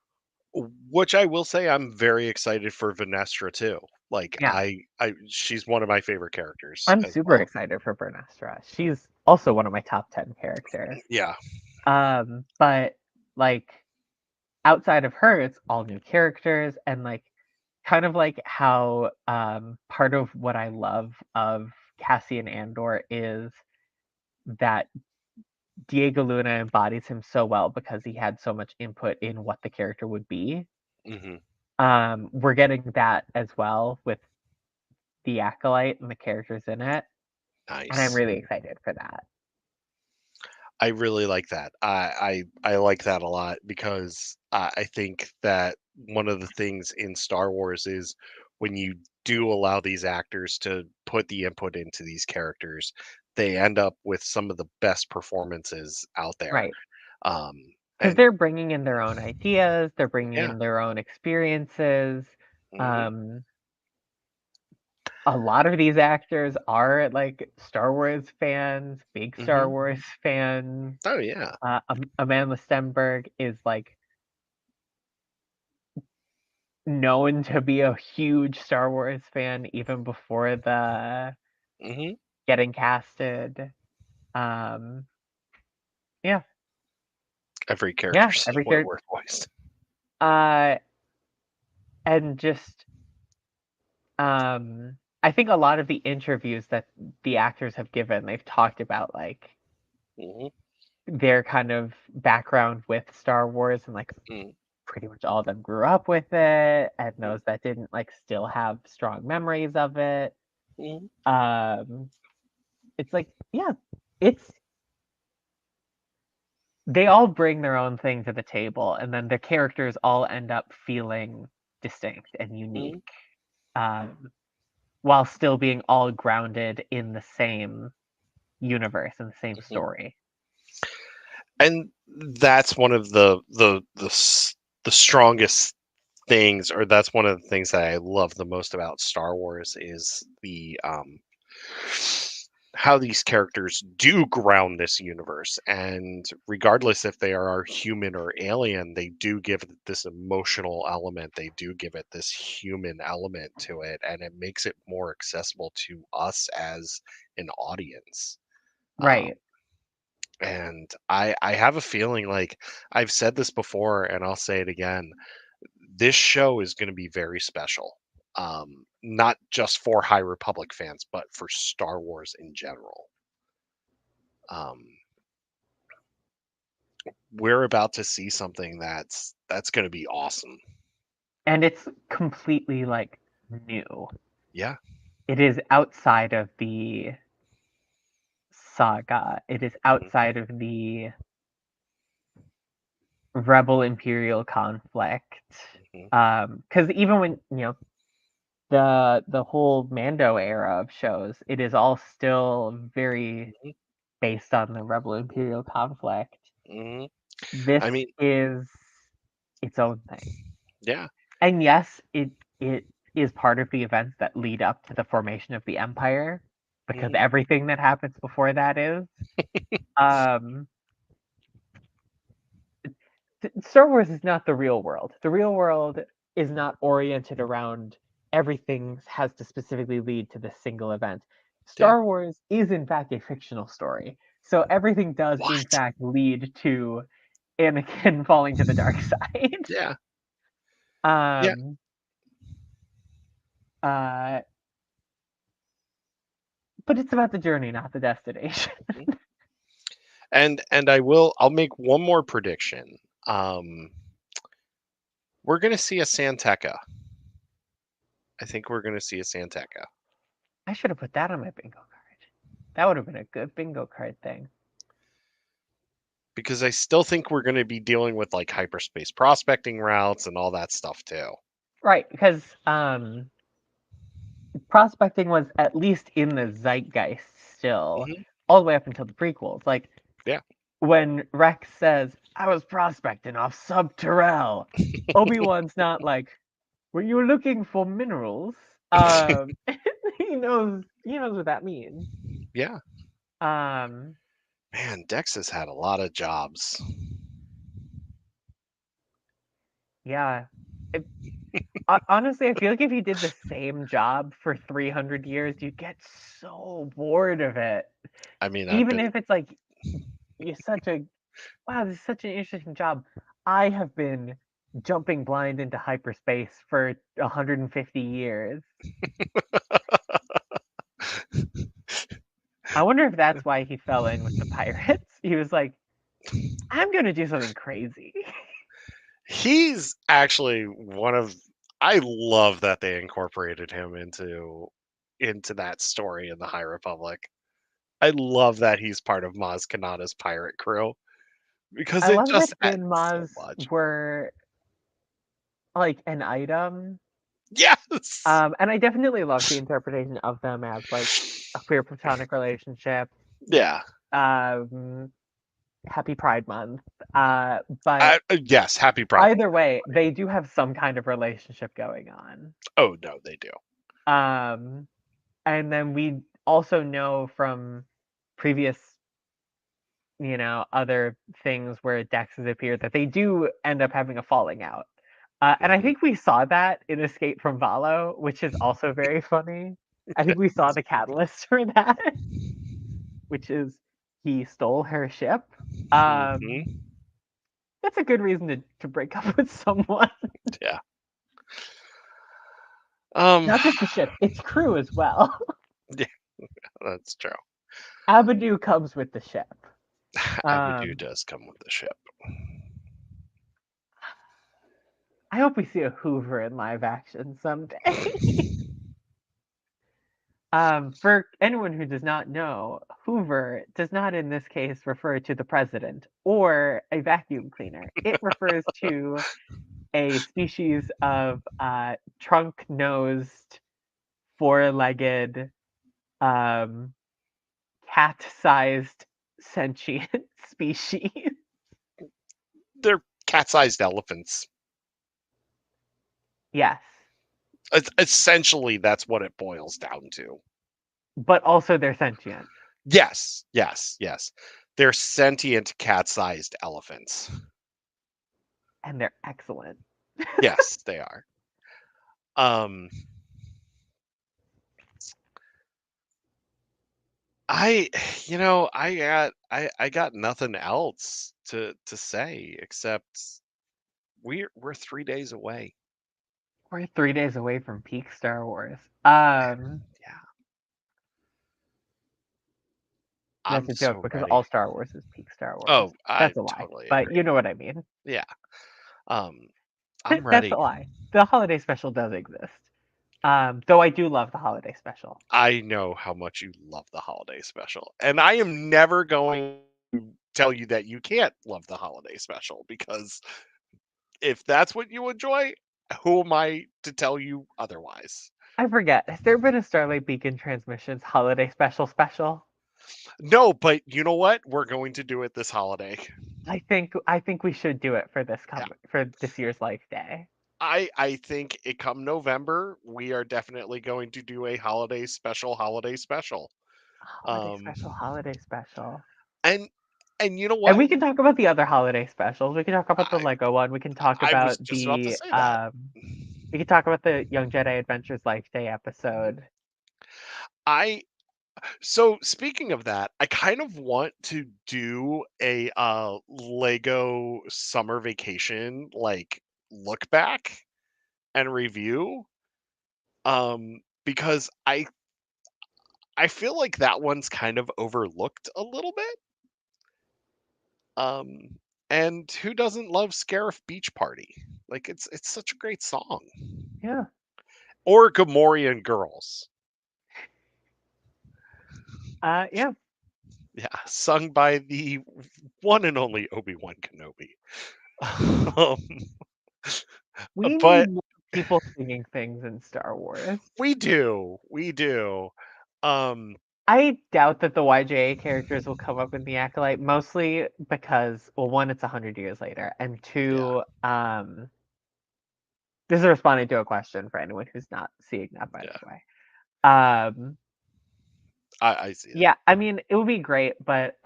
Which I will say I'm very excited for Venestra too. Like Yeah, I she's one of my favorite characters I'm as super well. excited for Vernestra. She's also one of my top 10 characters. Yeah. But like outside of her, it's all new characters and like kind of like how part of what I love of Cassian Andor is that Diego Luna embodies him so well because he had so much input in what the character would be. Hmm. We're getting that as well with the Acolyte and the characters in it, and I'm Nice. really excited for that. I really like that. I like that a lot because I think that one of the things in Star Wars is when you do allow these actors to put the input into these characters, they end up with some of the best performances out there. Right. Um, Because and they're bringing in their own ideas, they're bringing yeah. in their own experiences. Hmm. Um, a lot of these actors are like Star Wars fans, big Star Hmm. Wars fans. Oh yeah. Amanda Stenberg is like known to be a huge Star Wars fan even before the Hmm. getting casted. Um, yeah, Every yeah, character every somewhat character, worth voiced. uh, and just I think a lot of the interviews that the actors have given, they've talked about like Hmm. their kind of background with Star Wars and like pretty much all of them grew up with it, and Mhm. those that didn't like still have strong memories of it. Mhm. It's like, yeah, it's they all bring their own thing to the table, and then the characters all end up feeling distinct and unique, Mhm. um, while still being all grounded in the same universe and the same Mhm. story. And that's one of the strongest things, or that's one of the things that I love the most about Star Wars is the how these characters do ground this universe, and regardless if they are human or alien, they do give it this emotional element, they do give it this human element to it, and it makes it more accessible to us as an audience. um, Right. and I have a feeling, like I've said this before and I'll say it again, this show is going to be very special. Not just for High Republic fans, but for Star Wars in general. Um, we're about to see something that's going to be awesome. And it's completely like new. Yeah. It is outside of the saga. It is Mhm. outside of the Rebel Imperial conflict. Mhm. Because even when the whole Mando era of shows, it is all still very Mhm. based on the Rebel Imperial conflict. Mhm. This I mean, is its own thing. yeah. And yes, it is part of the events that lead up to the formation of the Empire, because Mhm. everything that happens before that is. Um, Star Wars is not the real world. The real world is not oriented around everything has to specifically lead to this single event. Yeah. Star Wars is in fact a fictional story. So everything does in What? fact lead to Anakin falling to the dark side. Yeah. Yeah. um uh but it's about the journey, not the destination. Mhm. And I'll make one more prediction. Um, we're gonna see a Santeca. I think we're gonna see a Santeca. I should have put that on my bingo card. That would have been a good bingo card thing. Because I still think we're going to be dealing with like hyperspace prospecting routes and all that stuff too. Right, because prospecting was at least in the zeitgeist still, Hmm. all the way up until the prequels. Like Yeah. when Rex says, "I was prospecting off Sub Terrell," Obi-Wan's not like, "Were you looking for minerals?" He knows what that means. Yeah. Um, Man, Dex has had a lot of jobs. yeah. It, honestly, I feel like if you did the same job for 300 years, you'd get so bored of it. I mean, I've Even been, if it's like you're such a wow, this is such an interesting job. I have been jumping blind into hyperspace for 150 years. I wonder if that's why he fell in with the pirates. He was like, I'm gonna do something crazy. he's actually one of, I love that they incorporated him into that story in the High Republic. I love that he's part of Maz Kanata's pirate crew because I it love just that adds Din so Maz much. were like an item. Yes. And I definitely love the interpretation of them as like a queer platonic relationship. Yeah. Um, Happy Pride Month. But Yes. Happy Pride Month. either way, they do have some kind of relationship going on. Oh no, they do. Um, and then we also know from previous, other things where Dex has appeared that they do end up having a falling out. And I Hmm. think we saw that in Escape from Valo, which is also very funny. I think we saw the catalyst for that, which is he stole her ship. Um, Hmm. that's a good reason to break up with someone. Yeah. Um. Not just the ship, its crew as well. Yeah, that's true. Abadu comes with the ship. Abaddon Um, does come with the ship. I hope we see a Hoover in live action someday. For anyone who does not know, Hoover does not in this case refer to the president or a vacuum cleaner. It refers to a species of trunk-nosed, four-legged, um, cat-sized sentient species. They're cat-sized elephants. Yes, Essentially, that's what it boils down to. but also they're sentient. Yes, yes, yes. They're sentient cat-sized elephants. And they're excellent. Yes, they are. Um, I, I got nothing else to say except we're 3 days away. We're 3 days away from peak Star Wars. Yeah, That's I'm a joke so because ready. all Star Wars is peak Star Wars. Oh, I That's a lie, totally but agree. you know what I mean. Yeah. I'm That's a ready. lie. The holiday special does exist. Though I do love the holiday special. I know how much you love the holiday special, and I am never going to tell you that you can't love the holiday special because if that's what you enjoy, who am I to tell you otherwise? I forget. Has there been a Starlight Beacon Transmissions holiday special? No, but you know what? We're going to do it this holiday. I think we should do it for Yeah. for this year's Life Day. I think it come November, we are definitely going to do a holiday special. Um Holiday special. and you know And what? we can talk about the other holiday specials. We can talk about the I Lego one. We can talk I was about just about to say that. we can talk about the Young Jedi Adventures Life Day Mhm. episode. I So speaking of that, I kind of want to do a Lego summer vacation like look back and review because I feel like that one's kind of overlooked a little bit. Um and who doesn't love Scarif Beach Party? Like it's such a great song. Yeah. Or Gamorrean Girls. Yeah. Yeah, sung by the one and only Obi-Wan Kenobi. Um, We need but more people singing things in Star Wars. we do. We do. Um, I doubt that the YJA characters will come up in the Acolyte, mostly because, well, one, it's 100 years later, and yeah, two, this is responding to a question for anyone who's not seeing that, by yeah. the way. Um, I see it. yeah, I mean, it would be great, but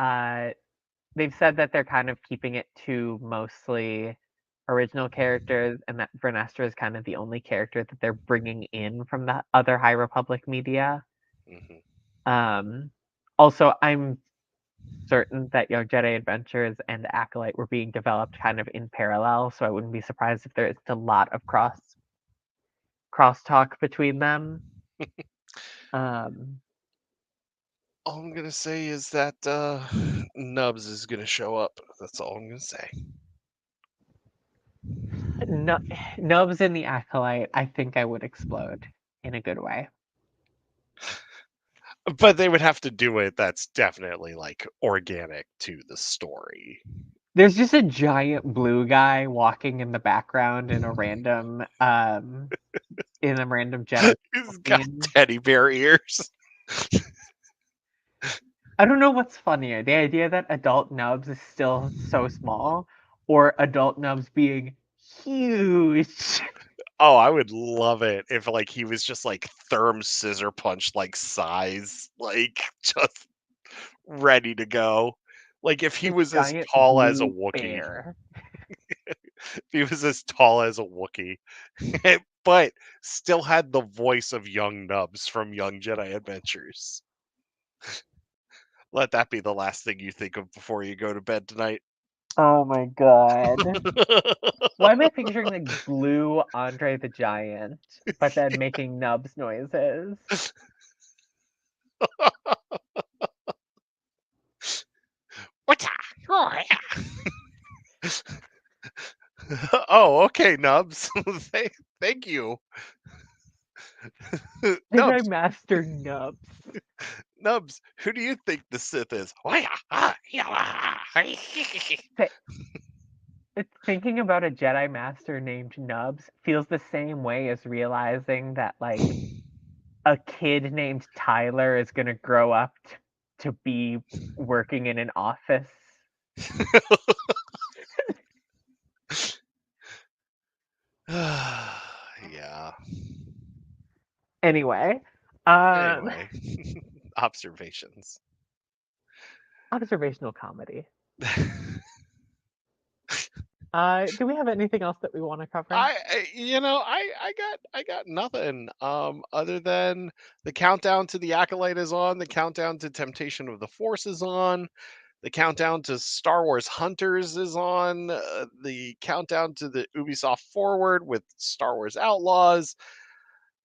they've said that they're kind of keeping it to mostly original characters, and that Vernestra is kind of the only character that they're bringing in from the other High Republic media. Hmm. Um, Also, I'm certain that Young Jedi Adventures and Acolyte were being developed kind of in parallel, so I wouldn't be surprised if there is a lot of crosstalk between them. Um, All I'm gonna say is that Nubs is gonna show up. That's all I'm gonna say. no, Nubs in the Acolyte, I think I would explode in a good way. But they would have to do it. That's definitely like organic to the story. There's just a giant blue guy walking in the background in a random Jedi He's got scene. teddy bear ears. I don't know what's funnier, the idea that adult Nubs is still so small, or adult Nubs being huge. Oh, I would love it if like he was just like Therm scissor punch like size, like just ready to go. Like if he A was as giant tall as a blue Wookiee, bear. if he was as tall as a Wookiee, but still had the voice of young Nubs from Young Jedi Adventures. Let that be the last thing you think of before you go to bed tonight. Oh my god. Why am I picturing like blue Andre the Giant, but then making Nubs noises? What's that? Oh, yeah. Oh, okay, Nubs. Thank you. Jedi Nubs, Master Nubs. Nubs, who do you think the Sith is? Th- Thinking about a Jedi Master named Nubs feels the same way as realizing that, like, a kid named Tyler is gonna grow up to be working in an office. Yeah. Anyway, um, Anyway, observations. observational comedy. Do we have anything else that we want to cover? I got nothing other than the countdown to the Acolyte is on, the countdown to Temptation of the Force is on, the countdown to Star Wars Hunters is on, the countdown to the Ubisoft Forward with Star Wars Outlaws.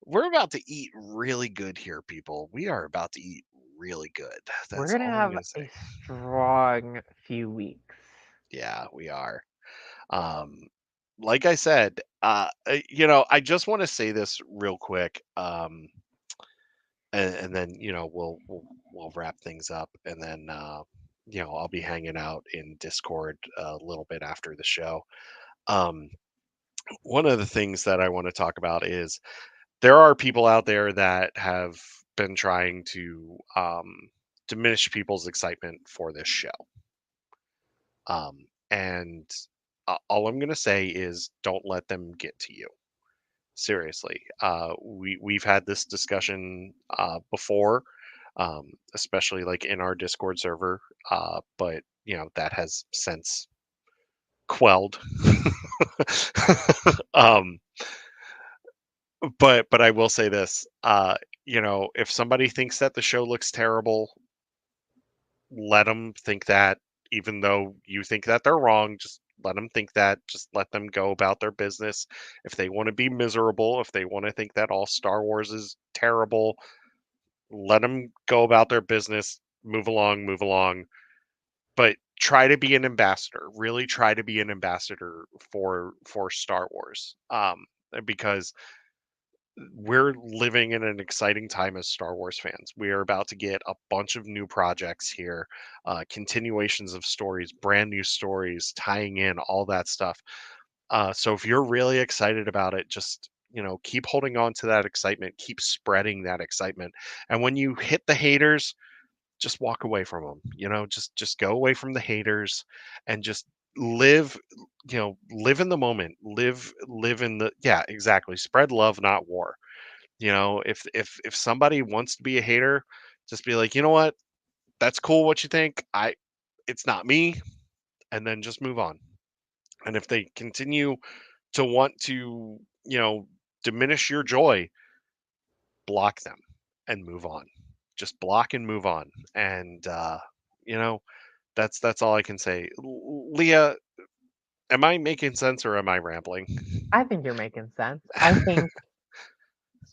We're about to eat really good here, people. We are about to eat really good. We're That's gonna all I'm have gonna say. a strong few weeks. Yeah, we are. Um, like I said, I just want to say this real quick, and then we'll wrap things up, and then I'll be hanging out in Discord a little bit after the show. Um, one of the things that I want to talk about is there are people out there that have been trying to diminish people's excitement for this show. And all I'm going to say is don't let them get to you. Seriously, we've had this discussion before, especially like in our Discord server, but that has since quelled. um, but I will say this, if somebody thinks that the show looks terrible, let them think that, even though you think that they're wrong. Just let them think that. Just let them go about their business. If they want to be miserable, if they want to think that all Star Wars is terrible, let them go about their business. Move along, move along. But try to be an ambassador. Really try to be an ambassador for Star Wars. Because we're living in an exciting time as Star Wars fans. We are about to get a bunch of new projects here, continuations of stories, brand new stories, tying in all that stuff. So if you're really excited about it, just keep holding on to that excitement, keep spreading that excitement. And when you hit the haters, just walk away from them. Just go away from the haters and just live live in the moment, live in the, yeah, exactly, spread love, not war. If somebody wants to be a hater, just be like, you know what, that's cool what you think, it's not me, and then just move on. And if they continue to want to diminish your joy, block them and move on. Just block and move on. And you know that's all I can say. Leah, am I making sense or am I rambling? I think you're making sense.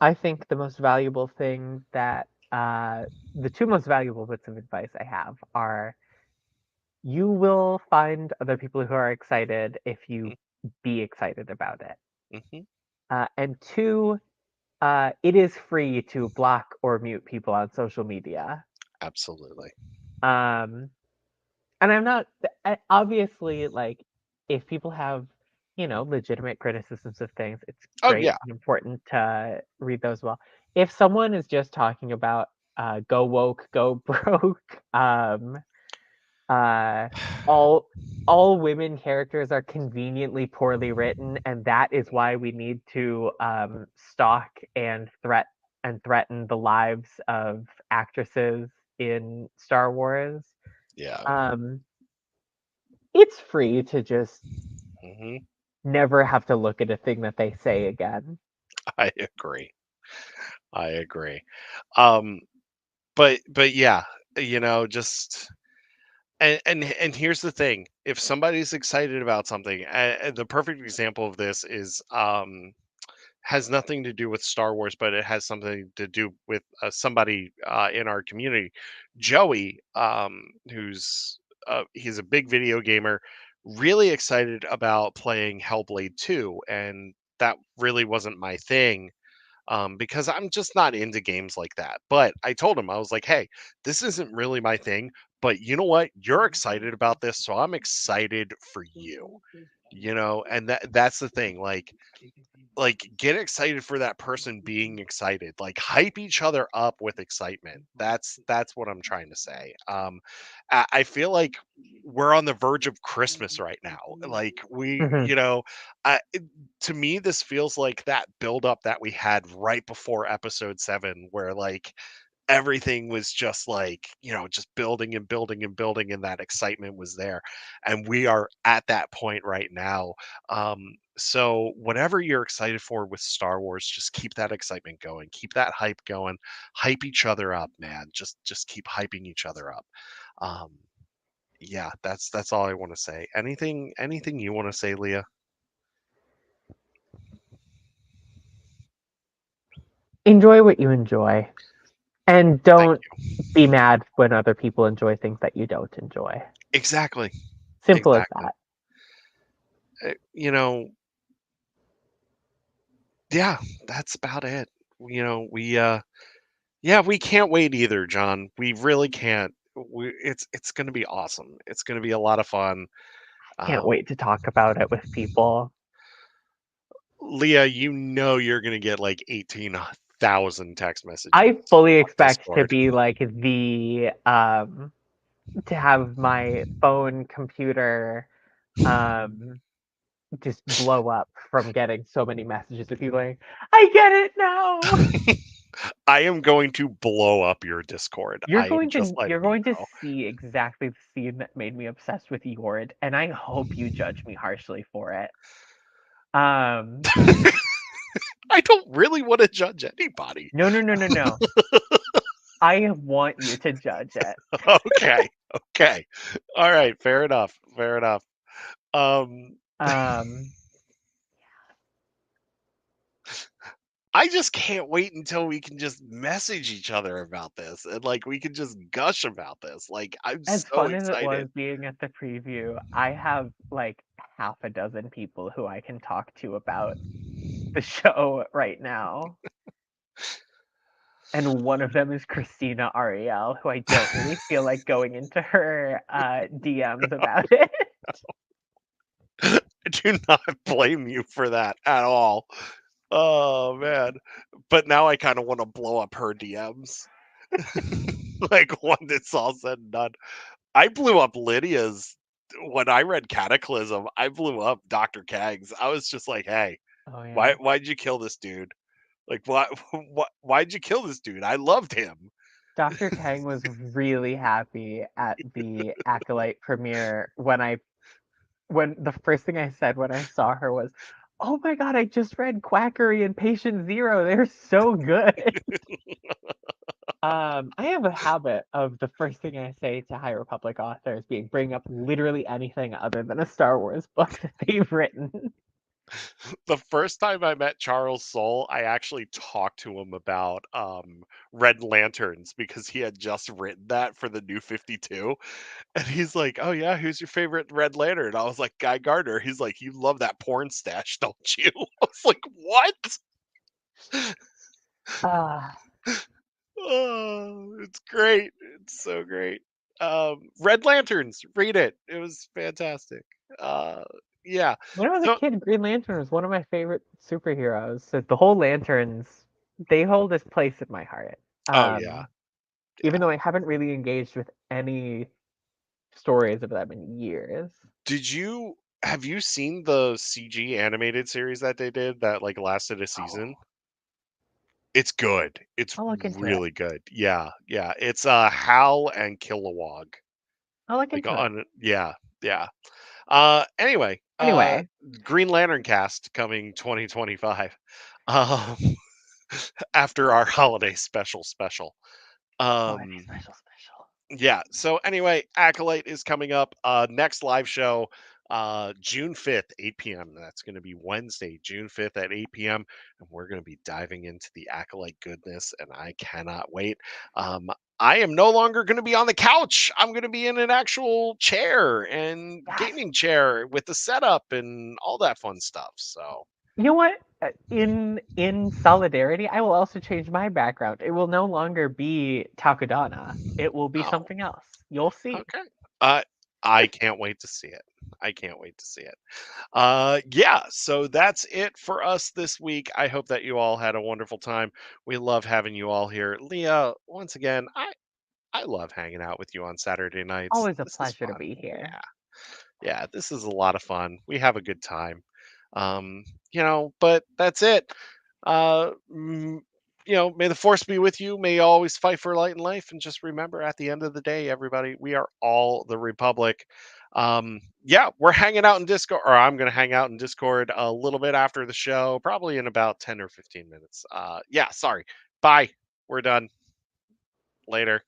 I think the most valuable thing that the two most valuable bits of advice I have are you will find other people who are excited if you be excited about it. Mm-hmm. And two, it is free to block or mute people on social media. Absolutely. Um, and I'm not obviously, like, if people have legitimate criticisms of things, it's Oh great yeah. and important to read those well. If someone is just talking about go woke, go broke, uh, all all women characters are conveniently poorly written, and that is why we need to stalk and threaten the lives of actresses in Star Wars. Yeah. Um, it's free to just Hmm. never have to look at a thing that they say again. I agree. I agree. Um, but yeah, just and here's the thing: if somebody's excited about something, the perfect example of this is has nothing to do with Star Wars, but it has something to do with somebody in our community, Joey, who's he's a big video gamer, really excited about playing Hellblade 2, and that really wasn't my thing, because I'm just not into games like that. But I told him, I was like, hey, this isn't really my thing, but you know what? You're excited about this, so I'm excited for you. And that's the thing. Like get excited for that person being excited, like hype each other up with excitement. That's what I'm trying to say. I feel like we're on the verge of Christmas right now, like Hmm. to me this feels like that build up that we had right before episode 7, where like everything was just like, just building and building and building, and that excitement was there. And we are at that point right now. So whatever you're excited for with Star Wars, just keep that excitement going, keep that hype going, hype each other up, man. Just keep hyping each other up. Um, yeah, that's all I want to say. Anything you want to say, Leah? Enjoy what you enjoy, and Thank don't you. be mad when other people enjoy things that you don't enjoy. Exactly. Simple as Exactly. that. Uh, you know, yeah, that's about it. We Yeah, we can't wait either, John. We really can't. It's going to be awesome. It's going to be a lot of fun. Can't Um, wait to talk about it with people. Leah, you're going to get like 18,000 text messages I fully on expect to Discord. be like the to have my phone computer um just blow up from getting so many messages of people like, I get it now. I am going to blow up your Discord. I am just You're letting you going to know. see exactly the scene that made me obsessed with Yord, and I hope you judge me harshly for it. Um I don't really want to judge anybody. no, no, no, no, no. I want you to judge it. Okay. Okay. All right. Fair enough. Fair enough. Um, Um I just can't wait until we can just message each other about this, and like we can just gush about this. Like I'm as so fun as it excited. was being at the preview, I have like half a dozen people who I can talk to about the show right now. And one of them is Christina Ariel, who I don't really feel like going into her DMs about it. I do not blame you for that at all. Oh man. But now I kind of want to blow up her DMs. Like when it's all said and done. I blew up Lydia's when I read Cataclysm. I blew up Dr. Keggs. I was just like, "Hey, Oh why yeah. why'd you kill this dude? Like why'd you kill this dude? I loved him." Dr. Kang was really happy at the Acolyte premiere when the first thing I said when I saw her was, "Oh my god, I just read Quackery and Patient Zero. They're so good." I have a habit of the first thing I say to High Republic authors being bring up literally anything other than a Star Wars book that they've written. The first time I met Charles Soule, I actually talked to him about Red Lanterns because he had just written that for the New 52. And he's like, "Oh yeah, who's your favorite Red Lantern?" I was like, "Guy Gardner." He's like, "You love that porn stash, don't you?" I was like, "What?" Uh, Oh, it's great. It's so great. Red Lanterns, read it. It was fantastic. Uh, yeah. when I was a So, kid, Green Lantern was one of my favorite superheroes. So the whole Lanterns, they hold this place in my heart. oh yeah, Even yeah. though I haven't really engaged with any stories of them in years. Did you have you seen the CG animated series that they did that like lasted a season? Oh, It's good. It's I'll look into it. really good. Yeah, yeah. It's Hal and Kilowog. I'll look Like into it. on yeah, yeah. Anyway, Anyway, Green Lantern cast coming 2025. Um after our holiday special. holiday Um special special. yeah, so anyway, Acolyte is coming up. Next live show, June 5th, 8 p.m. That's going to be Wednesday, June 5th at 8 p.m. And we're going to be diving into the Acolyte goodness, and I cannot wait. Um, I am no longer going to be on the couch. I'm going to be in an actual chair and Yes. gaming chair with the setup and all that fun stuff. So, You know what? In solidarity, I will also change my background. It will no longer be Takodana. It will be oh, something else. You'll see. okay. Uh, I can't wait to see it. I can't wait to see it. Yeah, so that's it for us this week. I hope that you all had a wonderful time. We love having you all here. Leah, once again, I love hanging out with you on Saturday nights. Always a This is pleasure to fun. be here. Yeah. Yeah, this is a lot of fun. We have a good time. Um, but that's it. Uh, mm, may the force be with you. May you always fight for light in life. And just remember, at the end of the day, everybody, we are all the Republic. Yeah, we're hanging out in Discord, or I'm going to hang out in Discord a little bit after the show, probably in about 10 or 15 minutes. Yeah, sorry. Bye. We're done. Later.